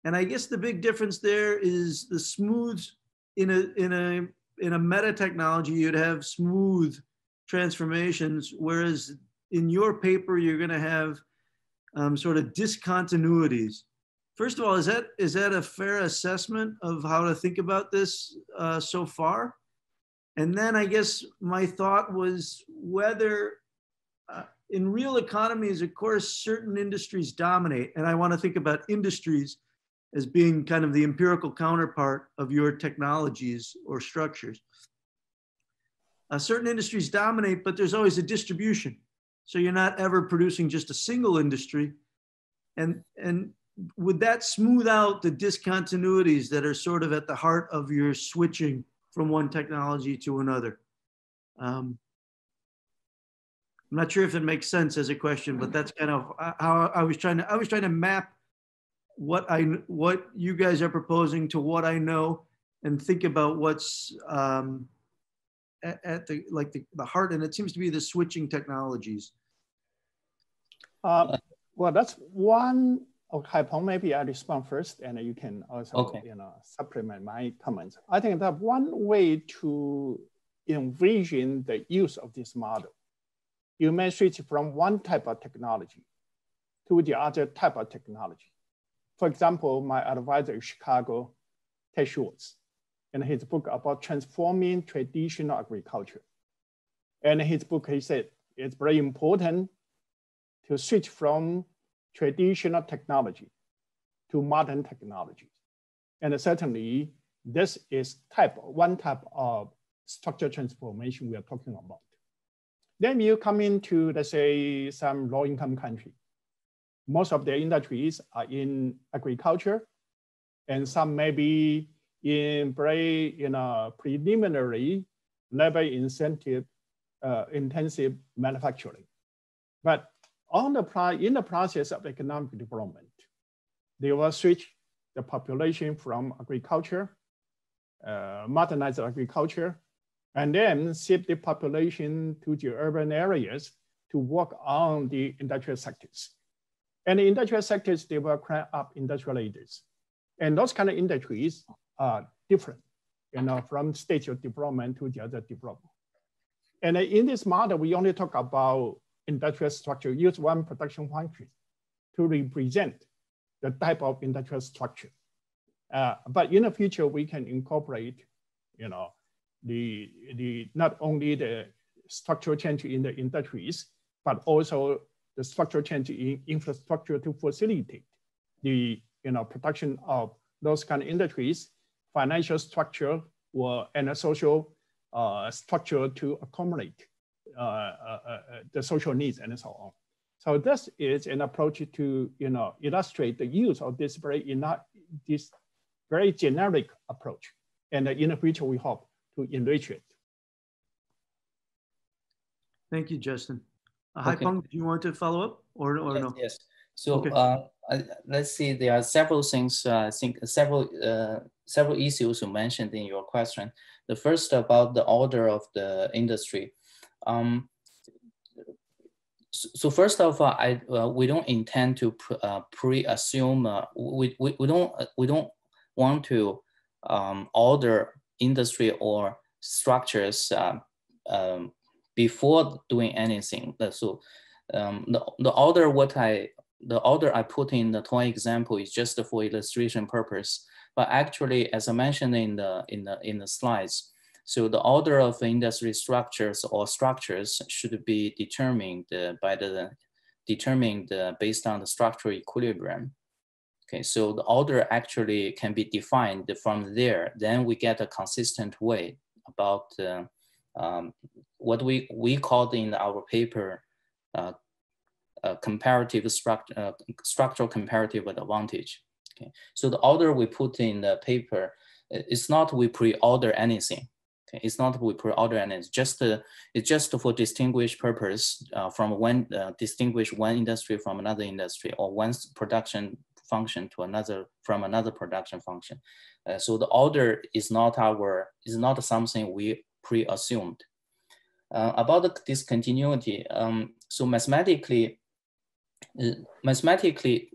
And I guess the big difference there is the smooth, in a meta technology, you'd have smooth transformations, whereas in your paper, you're going to have sort of discontinuities. First of all, is that a fair assessment of how to think about this so far? And then I guess my thought was whether in real economies, of course, certain industries dominate. And I want to think about industries as being kind of the empirical counterpart of your technologies or structures. Certain industries dominate, but there's always a distribution. So you're not ever producing just a single industry. And would that smooth out the discontinuities that are sort of at the heart of your switching from one technology to another? I'm not sure if it makes sense as a question, but that's kind of how I was trying to map what you guys are proposing to what I know and think about what's at the heart, and it seems to be the switching technologies. Well, that's one. Haipeng, maybe I respond first, and you can also supplement my comments. I think that one way to envision the use of this model, you may switch from one type of technology to the other type of technology. For example, my advisor in Chicago, Ted Schwartz, in his book about transforming traditional agriculture. And in his book, he said, it's very important to switch from traditional technology to modern technology. And certainly, this is one type of structural transformation we are talking about. Then you come into, let's say, some low-income country. Most of their industries are in agriculture, and some may be in very preliminary labor intensive manufacturing. But in the process of economic development, they will switch the population from agriculture, modernized agriculture, and then shift the population to the urban areas to work on the industrial sectors. And the industrial sectors, they will crank up industrial leaders. And those kind of industries are different, from stage of development to the other development. And in this model, we only talk about industrial structure, use one production function to represent the type of industrial structure. But in the future, we can incorporate, not only the structural change in the industries, but also the structural change in infrastructure to facilitate the production of those kind of industries, financial structure, and a social structure to accommodate the social needs and so on. So this is an approach to illustrate the use of this very generic approach. And in the future, we hope to enrich it. Thank you, Justin. Okay. Haipeng, do you want to follow up or yes, no? Yes. So okay. Let's see, there are several things, I think several issues you mentioned in your question. The first about the order of the industry. So first of all, we don't intend to pre-assume, we don't want to order industry or structures before doing anything. So the order I put in the toy example is just for illustration purpose. But actually, as I mentioned in the slides, so the order of industry structures or structures should be determined based on the structural equilibrium. Okay, so the order actually can be defined from there. Then we get a consistent way about what we called in our paper structural comparative advantage. Okay, so the order we put in the paper, it's not we pre-order anything. Okay, it's not we pre-order anything. It's just for distinguish purpose from distinguish one industry from another industry, or one production function to another from another production function. So the order is not something we pre-assumed. About the discontinuity, so mathematically,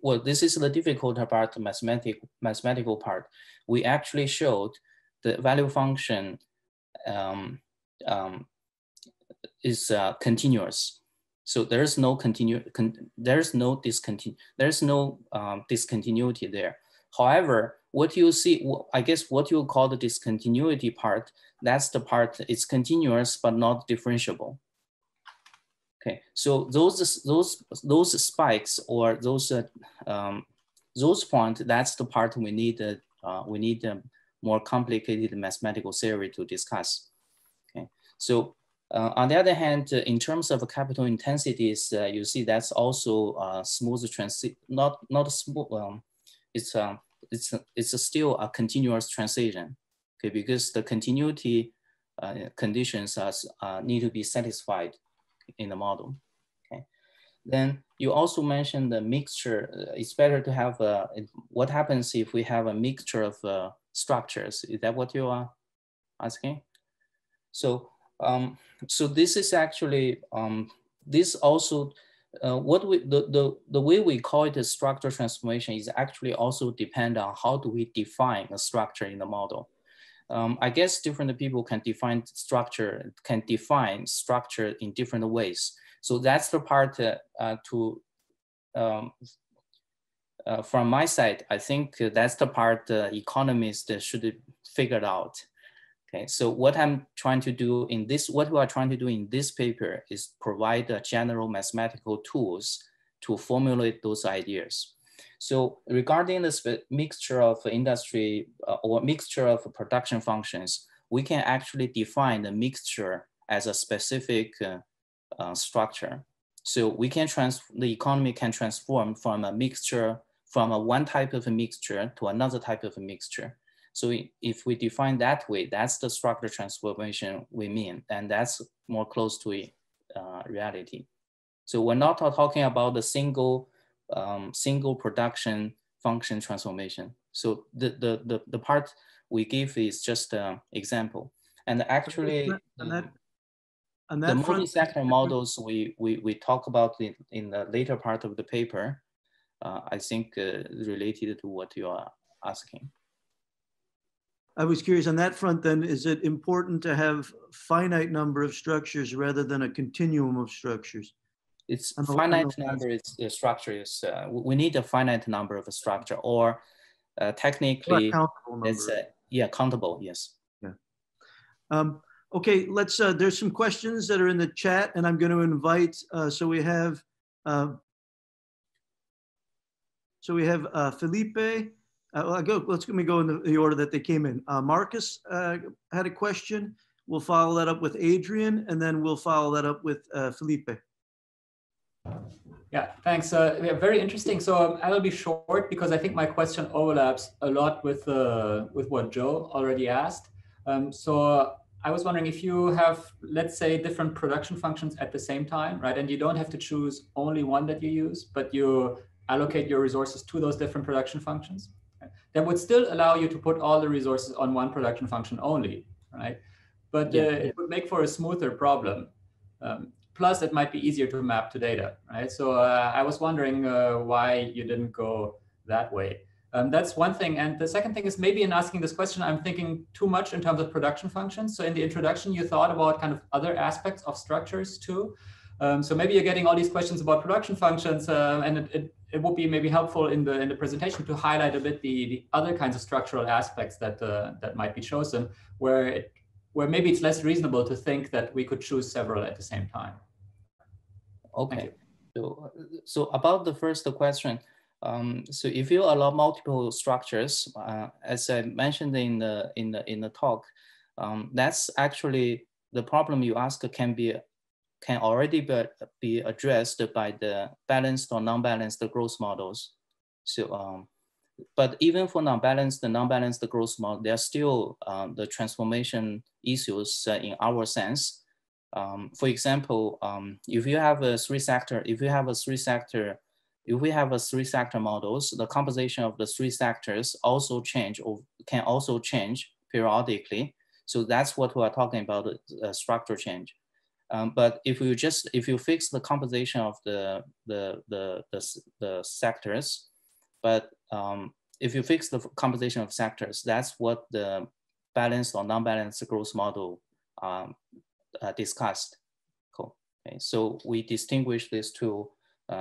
well, this is the difficult part, the mathematical part. We actually showed the value function is continuous. So there's no discontinuity there. However, what you see, I guess what you call the discontinuity part, that's the part, it's continuous but not differentiable. Okay, so those spikes or those points, that's the part we need a more complicated mathematical theory to discuss. Okay, so on the other hand, in terms of capital intensities, you see that's also smooth transition, not smooth. It's still a continuous transition. Okay, because the continuity conditions need to be satisfied in the model. Okay, then you also mentioned the mixture. It's better to have what happens if we have a mixture of structures. Is that what you are asking? So so this is actually this also the way we call it a structural transformation is actually also depend on how do we define a structure in the model. I guess different people can define structure in different ways. So that's the part from my side, I think that's the part economists should figure out. Okay, so what I'm trying to do in this, what we are trying to do in this paper is provide general mathematical tools to formulate those ideas. So regarding the mixture of industry or mixture of production functions, we can actually define the mixture as a specific structure. So we can the economy can transform from a mixture, from one type of a mixture to another type of a mixture. So if we define that way, that's the structural transformation we mean, and that's more close to reality. So we're not talking about the single production function transformation. So the part we give is just an example. And actually, the multi-sector models we talk about in the later part of the paper, I think related to what you are asking. I was curious on that front then, is it important to have finite number of structures rather than a continuum of structures? It's finite number is the structure is, we need a finite number of a structure, or technically it's countable, yes. Yeah. Okay, let's, there's some questions that are in the chat and I'm going to invite, so we have Felipe. Let me go in the order that they came in. Marcus had a question. We'll follow that up with Adrian, and then we'll follow that up with Felipe. Yeah, thanks. Yeah, very interesting. So I will be short because I think my question overlaps a lot with what Joe already asked. So I was wondering if you have, let's say, different production functions at the same time, right? And you don't have to choose only one that you use, but you allocate your resources to those different production functions. That would still allow you to put all the resources on one production function only, right? But it would make for a smoother problem. Plus, it might be easier to map to data, right? So I was wondering why you didn't go that way. That's one thing. And the second thing is, maybe in asking this question, I'm thinking too much in terms of production functions. So in the introduction, you thought about kind of other aspects of structures too. So maybe you're getting all these questions about production functions, and it would be maybe helpful in the presentation to highlight a bit the other kinds of structural aspects that that might be chosen, where maybe it's less reasonable to think that we could choose several at the same time. Okay. So about the first question, so if you allow multiple structures, as I mentioned in the talk, that's actually the problem you ask can already be addressed by the balanced or non-balanced growth models. So, but even for non-balanced growth model, there are still the transformation issues in our sense. For example, if you have a three sector models, the composition of the three sectors also change or can also change periodically. So that's what we are talking about, structure change. But if you fix the composition of the sectors, but if you fix the composition of sectors, that's what the balanced or non-balanced growth model discussed. Cool. Okay. So we distinguish these two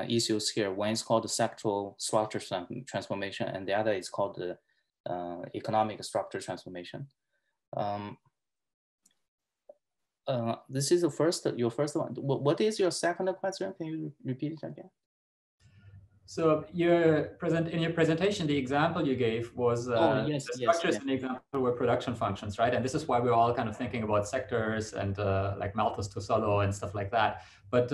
issues here. One is called the sectoral structure transformation, and the other is called the economic structure transformation. This is your first one. What is your second question? Can you repeat it again? So in your presentation, the example you gave was the structures in the example were production functions, right? And this is why we're all kind of thinking about sectors and like Malthus to Solo and stuff like that. But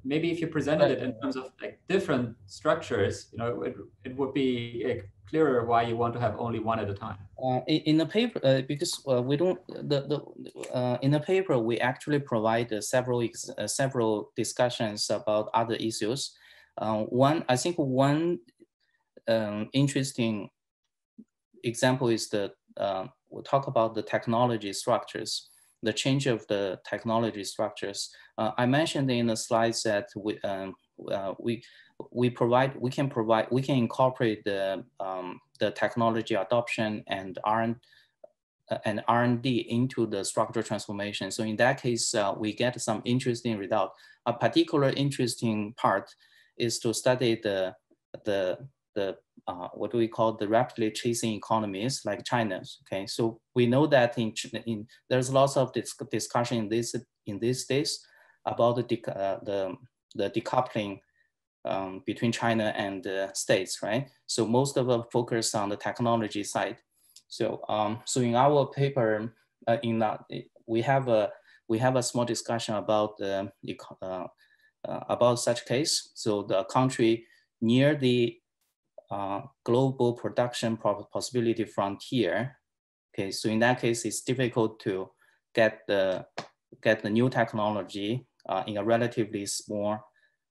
maybe if you presented it in terms of like different structures, you know, it would be clearer why you want to have only one at a time. In the paper, because we don't in the paper we actually provide several discussions about other issues. I think one interesting example is we'll talk about the technology structures, the change of the technology structures. I mentioned in the slides that we can incorporate the technology adoption and R&D into the structural transformation. So in that case, we get some interesting result. A particular interesting part is to study what do we call the rapidly chasing economies like China's. Okay, so we know that there's lots of discussion in these days about the decoupling between China and the States, right? So most of us focus on the technology side. So so in our paper, we have a small discussion about such case. So the country near the global production possibility frontier. Okay, so in that case, it's difficult to get the new technology in a relatively small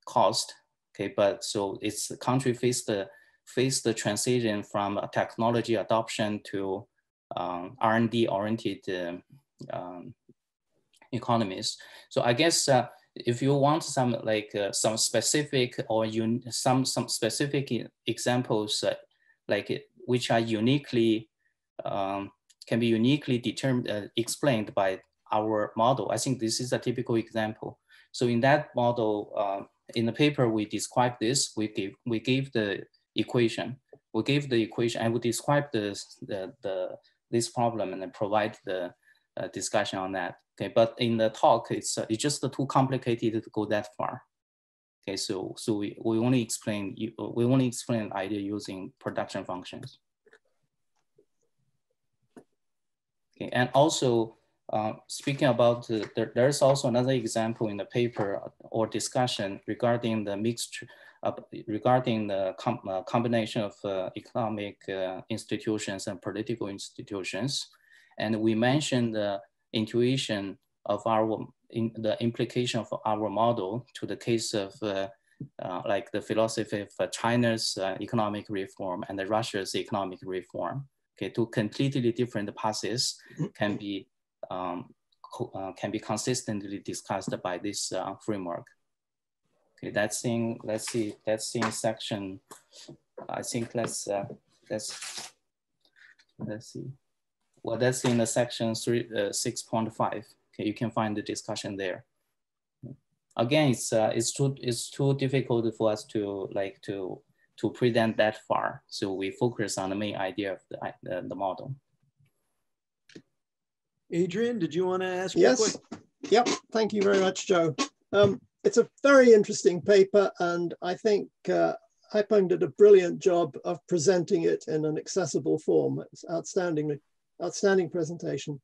cost. Okay, but so it's the country face the transition from a technology adoption to R&D oriented economies. So I guess if you want some some specific or some specific examples, like which are uniquely, can be uniquely determined, explained by our model. I think this is a typical example. So in that model, in the paper, we describe this. We gave the equation. We gave the equation and we describe this problem and then provide the discussion on that. Okay, but in the talk, it's just too complicated to go that far. Okay, so we only explain the idea using production functions. Okay, and also speaking about there's also another example in the paper or discussion regarding the mixture, regarding the combination of economic institutions and political institutions, and we mentioned the intuition of the implication of our model to the case of like the philosophy of China's economic reform and the Russia's economic reform. Okay, two completely different paths can be consistently discussed by this framework. Okay, that's in section. I think let's see. Well, that's in the section 6.5. Okay, you can find the discussion there. Again, it's too difficult for us to present that far. So we focus on the main idea of the model. Adrian, did you want to ask? Yes. Yep. Thank you very much, Joe. It's a very interesting paper, and I think Haipeng did a brilliant job of presenting it in an accessible form. It's outstanding presentation.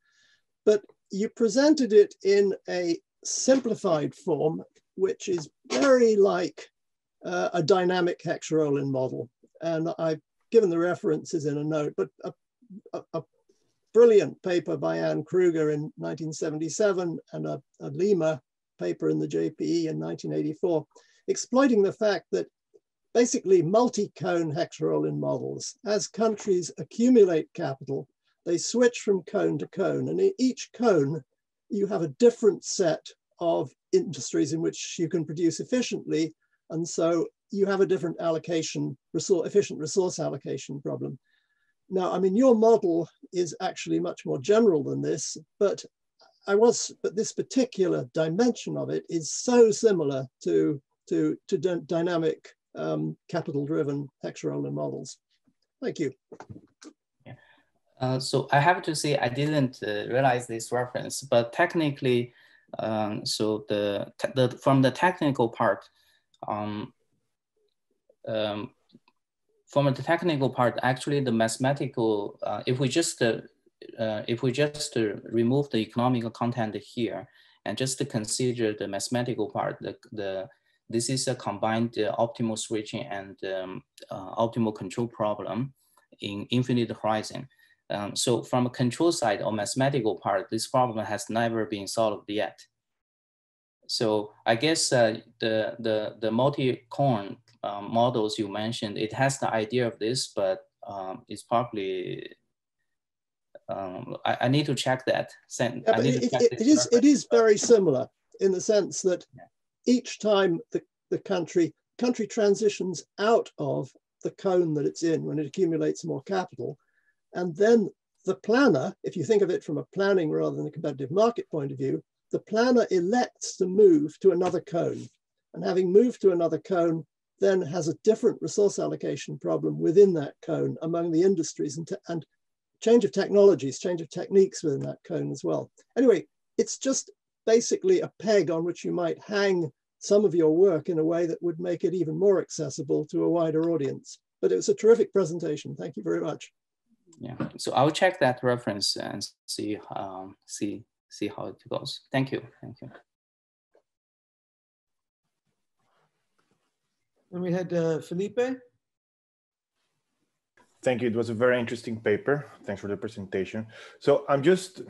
But you presented it in a simplified form, which is very like a dynamic hexarollin model. And I've given the references in a note, but a brilliant paper by Anne Kruger in 1977 and a Lima paper in the JPE in 1984, exploiting the fact that basically multi-cone hexarollin models, as countries accumulate capital, they switch from cone to cone. And in each cone, you have a different set of industries in which you can produce efficiently. And so you have a different allocation, efficient resource allocation problem. Now, I mean, your model is actually much more general than this, but this particular dimension of it is so similar to dynamic capital-driven hexarollin models. Thank you. So I have to say I didn't realize this reference, but technically, so from the technical part, actually the mathematical, if we just remove the economic content here and just to consider the mathematical part, this is a combined optimal switching and optimal control problem in infinite horizon. So from a control side or mathematical part, this problem has never been solved yet. So I guess the multi-cone models you mentioned, it has the idea of this, but it's probably, I need to check that. It is very similar in the sense that each time the country transitions out of the cone that it's in when it accumulates more capital, and then the planner, if you think of it from a planning rather than a competitive market point of view, the planner elects to move to another cone. And having moved to another cone, then has a different resource allocation problem within that cone among the industries and change of technologies, change of techniques within that cone as well. Anyway, it's just basically a peg on which you might hang some of your work in a way that would make it even more accessible to a wider audience. But it was a terrific presentation. Thank you very much. Yeah, so I'll check that reference and see how it goes. Thank you. And we had Felipe. Thank you. It was a very interesting paper. Thanks for the presentation. So I'm just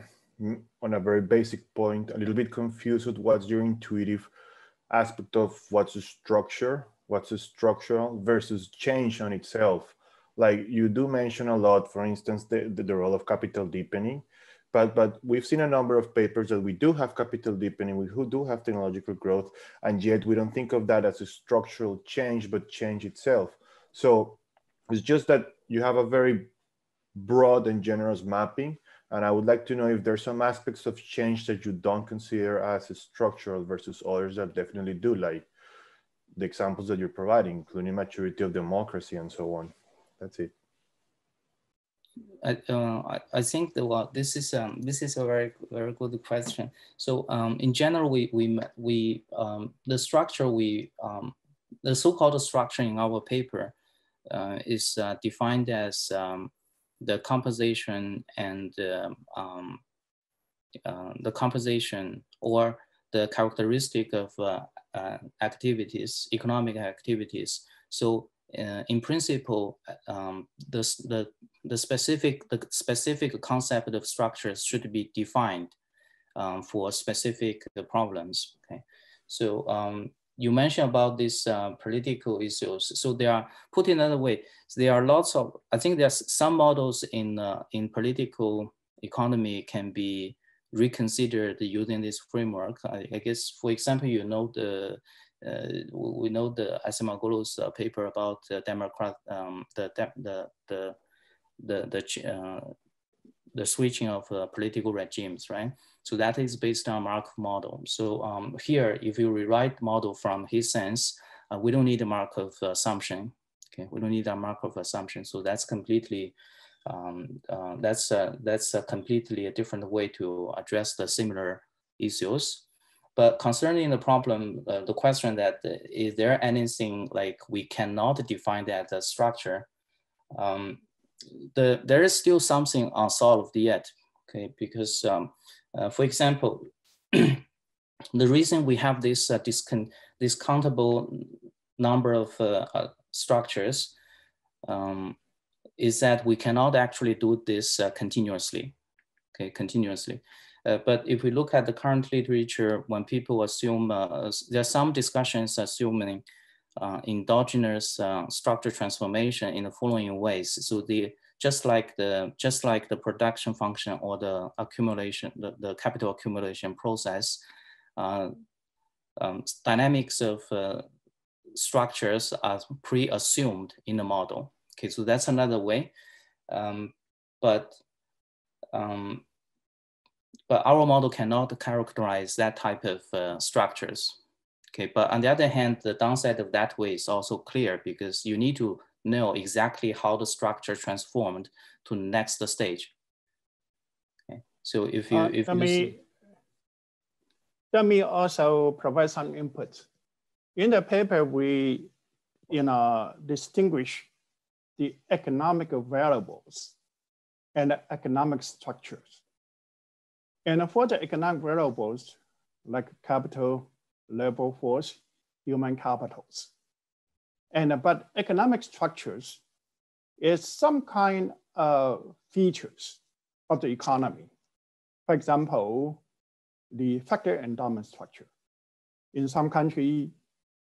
on a very basic point, a little bit confused with what's your intuitive aspect of what's a structure, what's a structural versus change on itself. Like you do mention a lot, for instance, the role of capital deepening, but we've seen a number of papers that we do have capital deepening, we do have technological growth, and yet we don't think of that as a structural change, but change itself. So It's just that you have a very broad and generous mapping. And I would like to know if there's some aspects of change that you don't consider as structural versus others that definitely do, like the examples that you're providing, including maturity of democracy and so on. That's it. I think that, well, this is a very good question. So in general, the structure the so-called structure in our paper is defined as the composition and the composition or the characteristic of activities, economic activities. So in principle, the specific concept of structures should be defined for specific problems. Okay, so you mentioned about these political issues. So they are, put in another way, there are lots of, I think there's some models in political economy can be reconsidered using this framework. I guess, for example, you know we know the Asimoglu's paper about Democrat, the switching of political regimes, right? So that is based on Markov model. So here, if you rewrite the model from his sense, we don't need a Markov assumption. Okay, we don't need a Markov assumption. So that's completely, that's a completely a different way to address the similar issues. But concerning the problem, the question that is there anything like we cannot define that as structure? There is still something unsolved yet, okay? Because for example, the reason we have this countable number of structures is that we cannot actually do this continuously, okay, continuously. But if we look at the current literature, when people assume, there are some discussions assuming endogenous structural transformation in the following ways. So just like the production function or the accumulation, the capital accumulation process, dynamics of structures are pre-assumed in the model. Okay, so that's another way, but our model cannot characterize that type of structures. Okay, but on the other hand, the downside of that way is also clear because you need to know exactly how the structure transformed to the next stage. Okay, so if you let me also provide some input. In the paper, we distinguish the economic variables and economic structures. And for the economic variables, like capital, labor force, human capitals. But economic structures is some kind of features of the economy. For example, the factor endowment structure. In some countries,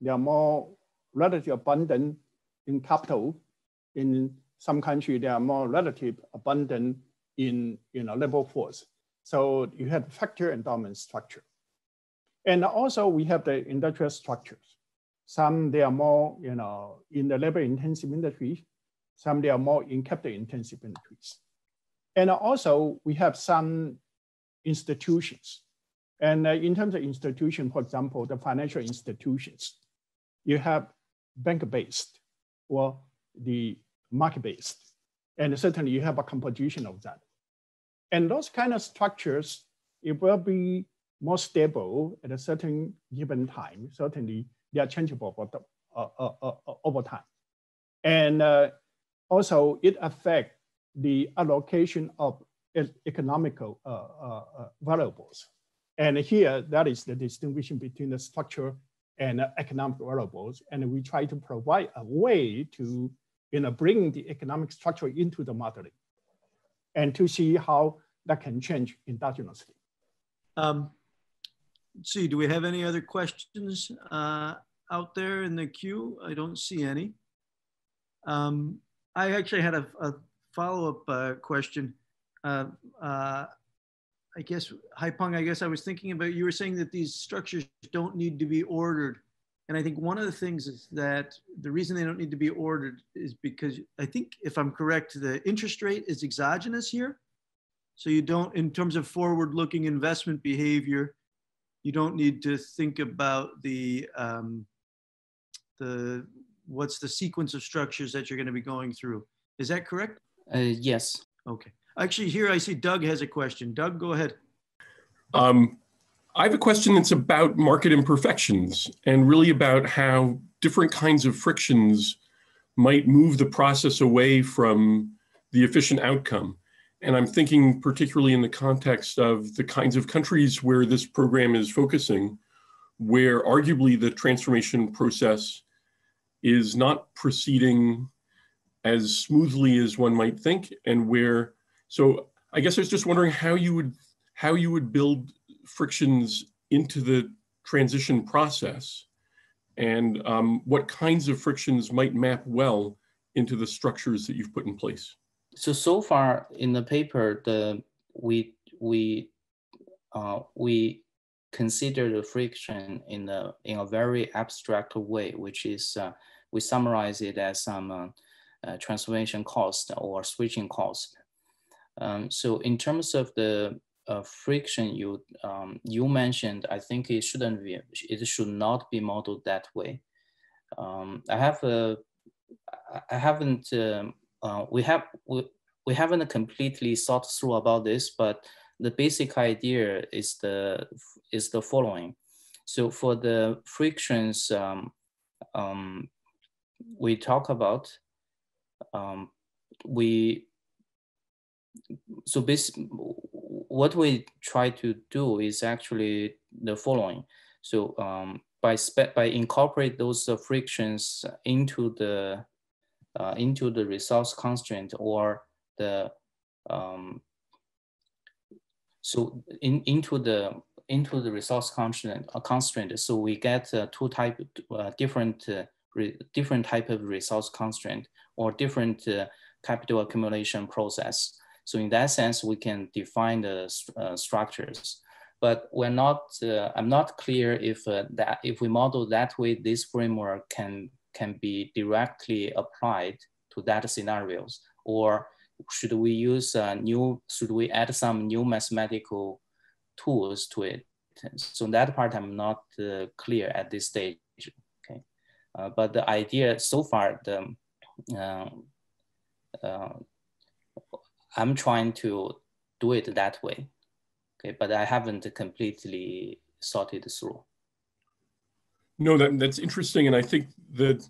they are more relatively abundant in capital. In some countries, they are more relatively abundant in labor force. So you have factor endowment structure. And also we have the industrial structures. Some they are more in the labor intensive industries, some they are more in capital intensive industries. And also we have some institutions. And in terms of institution, for example, the financial institutions, you have bank-based or the market-based. And certainly you have a composition of that. And those kind of structures, it will be more stable at a certain given time. Certainly, they are changeable over time. And also, it affects the allocation of economical variables. And here, that is the distinction between the structure and economic variables. And we try to provide a way to bring the economic structure into the modeling and to see how that can change endogenously. Let's see, do we have any other questions out there in the queue? I don't see any. I actually had a follow-up question. I guess, Haipeng, I guess I was thinking about, you were saying that these structures don't need to be ordered And I think one of the things is that the reason they don't need to be ordered is because I think, if I'm correct, the interest rate is exogenous here. So you don't, in terms of forward-looking investment behavior, you don't need to think about what's the sequence of structures that you're going to be going through. Is that correct? Yes. Okay. Actually, here I see Doug has a question. Doug, go ahead. I have a question that's about market imperfections and really about how different kinds of frictions might move the process away from the efficient outcome. And I'm thinking particularly in the context of the kinds of countries where this program is focusing, where arguably the transformation process is not proceeding as smoothly as one might think, and where, so I guess I was just wondering how you would build frictions into the transition process, and what kinds of frictions might map well into the structures that you've put in place. So far in the paper, we consider the friction in a very abstract way, which is we summarize it as some transformation cost or switching cost. So in terms of the friction you mentioned, I think it should not be modeled that way. We haven't completely thought through about this, but the basic idea is the following. So for the frictions we talk about, what we try to do is actually the following. So by incorporate those frictions into the resource constraint, or the into the resource constraint. So we get different type of resource constraint, or different capital accumulation process. So in that sense, we can define the structures. But I'm not clear if we model that way, this framework can be directly applied to that scenarios, or should we add some new mathematical tools to it? So that part I'm not clear at this stage. Okay, but the idea so far, I'm trying to do it that way. Okay, but I haven't completely thought it through. No, that's interesting, and I think that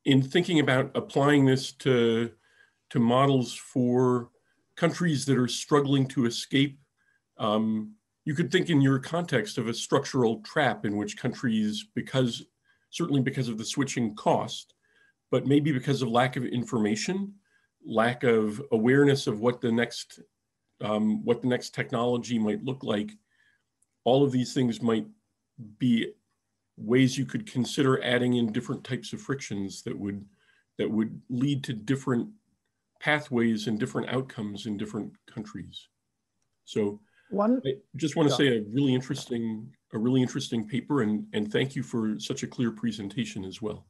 in thinking about applying this to models for countries that are struggling to escape, you could think in your context of a structural trap in which countries, certainly because of the switching cost, but maybe because of lack of information, lack of awareness of what the next technology might look like, all of these things might be ways you could consider adding in different types of frictions that would lead to different pathways and different outcomes in different countries. So I just want to say a really interesting paper, and thank you for such a clear presentation as well.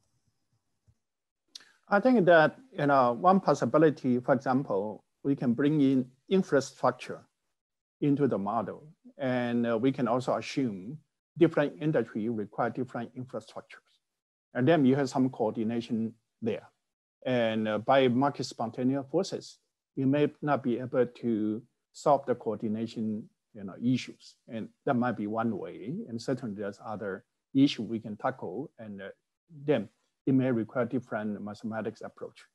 I think that one possibility, for example, we can bring in infrastructure into the model, and we can also assume different industry require different infrastructures, and then you have some coordination there. And by market spontaneous forces, you may not be able to solve the coordination issues, and that might be one way. And certainly there's other issues we can tackle, and then it may require different mathematics approach.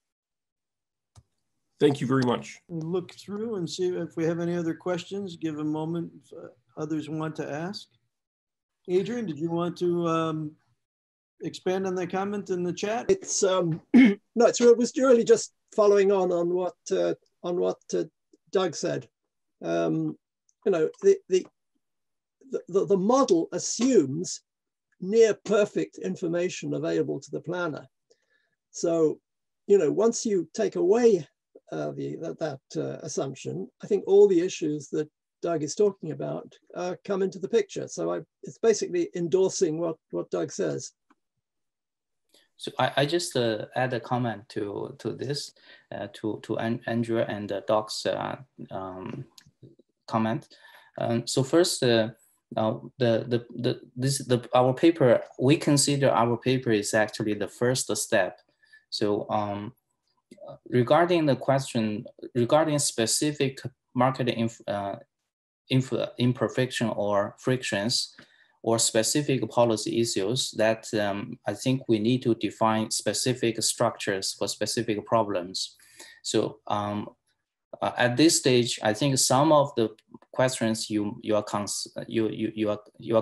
Thank you very much. Look through and see if we have any other questions. Give a moment if others want to ask. Adrian, did you want to expand on that comment in the chat? It's no, it was really just following on what Doug said. The model assumes near perfect information available to the planner. So, once you take away that assumption, I think all the issues that Doug is talking about come into the picture. So it's basically endorsing what Doug says. So I just add a comment to this, to Andrew and Doc's comment. So first, our paper, we consider our paper is actually the first step. So regarding the question regarding specific market imperfection or frictions, or specific policy issues, that I think we need to define specific structures for specific problems. So at this stage, I think some of the questions you are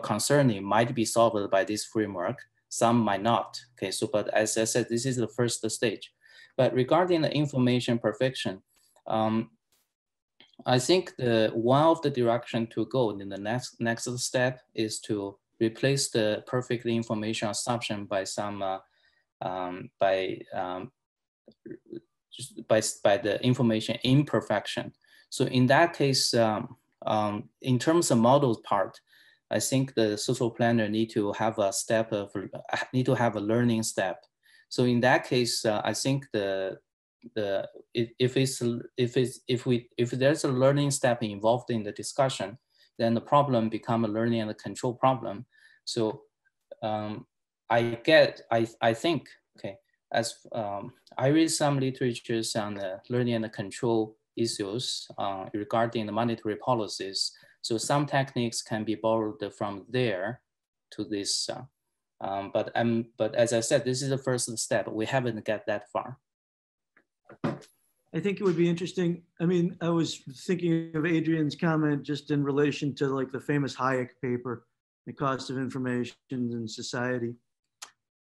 concerning might be solved by this framework. Some might not. Okay, so but as I said, this is the first stage. But regarding the information perfection, I think one of the direction to go in the next step is to replace the perfect information assumption by some by the information imperfection. So in that case, in terms of models part, I think the social planner need to have a step of a learning step. So in that case, I think if there's a learning step involved in the discussion, then the problem become a learning and a control problem. So I think, okay, as I read some literatures on the learning and the control issues regarding the monetary policies. So some techniques can be borrowed from there to this. But as I said, this is the first step. We haven't get that far. I think it would be interesting. I mean, I was thinking of Adrian's comment just in relation to like the famous Hayek paper, The Cost of Information in Society.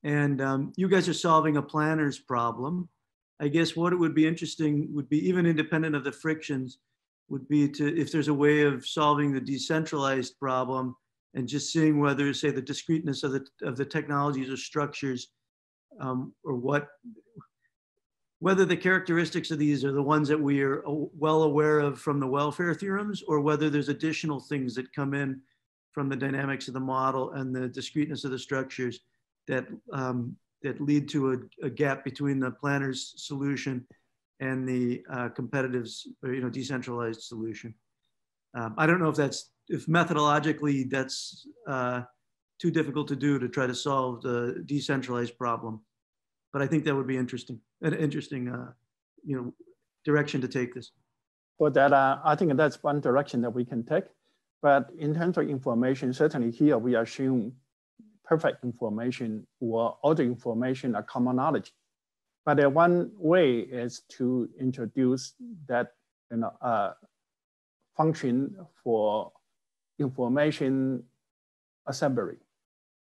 And you guys are solving a planner's problem. I guess what it would be interesting would be, even independent of the frictions, would be to, if there's a way of solving the decentralized problem and just seeing whether, say, the discreteness of the technologies or structures, or whether the characteristics of these are the ones that we are well aware of from the welfare theorems, or whether there's additional things that come in from the dynamics of the model and the discreteness of the structures that that lead to a gap between the planner's solution and the competitive's, or, decentralized solution. I don't know if methodologically that's too difficult to do to try to solve the decentralized problem, but I think that would be interesting, an interesting direction to take this. For that, I think that's one direction that we can take. But in terms of information, certainly here we assume perfect information or all the information are commonality. But one way is to introduce that function for information assembly.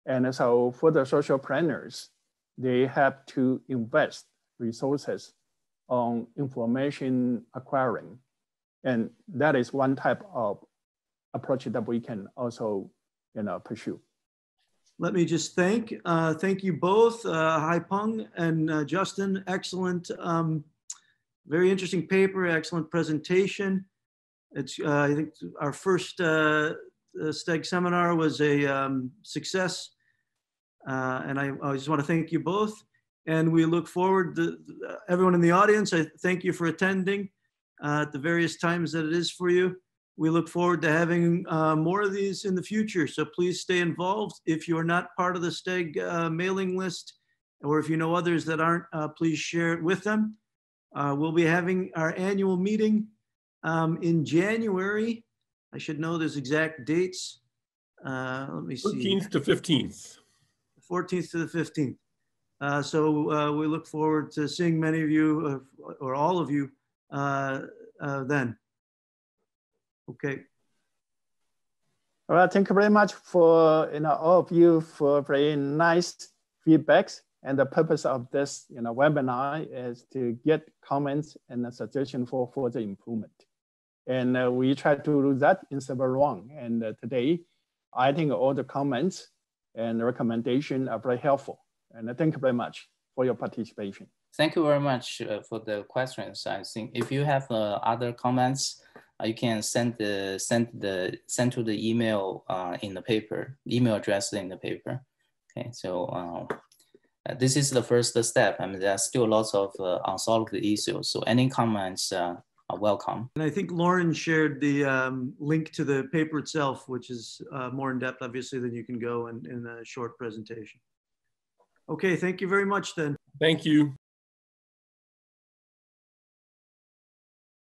And so for the social planners, they have to invest resources on information acquiring. And that is one type of approach that we can also pursue. Let me just thank you both, Haipeng and Justin. Excellent, very interesting paper, excellent presentation. It's, I think our first STEG seminar was a success. And I just want to thank you both. And we look forward to everyone in the audience. I thank you for attending at the various times that it is for you. We look forward to having more of these in the future. So please stay involved. If you're not part of the STEG mailing list, or if you know others that aren't, please share it with them. We'll be having our annual meeting in January. I should know those exact dates. Let me see. 14th to 15th. 14th to the 15th. So we look forward to seeing many of you, or all of you, then. Okay. All right, thank you very much for all of you for very nice feedbacks. And the purpose of this webinar is to get comments and a suggestion for further improvement. And we try to do that in several rounds. And today, I think all the comments and recommendation are very helpful. And thank you very much for your participation. Thank you very much for the questions. I think if you have other comments, you can send to the email in the paper, email address in the paper. Okay, so This is the first step. I mean, there are still lots of unsolved issues. So any comments are welcome. And I think Lauren shared the link to the paper itself, which is more in depth, obviously, than you can go in a short presentation. Okay, thank you very much then. Thank you.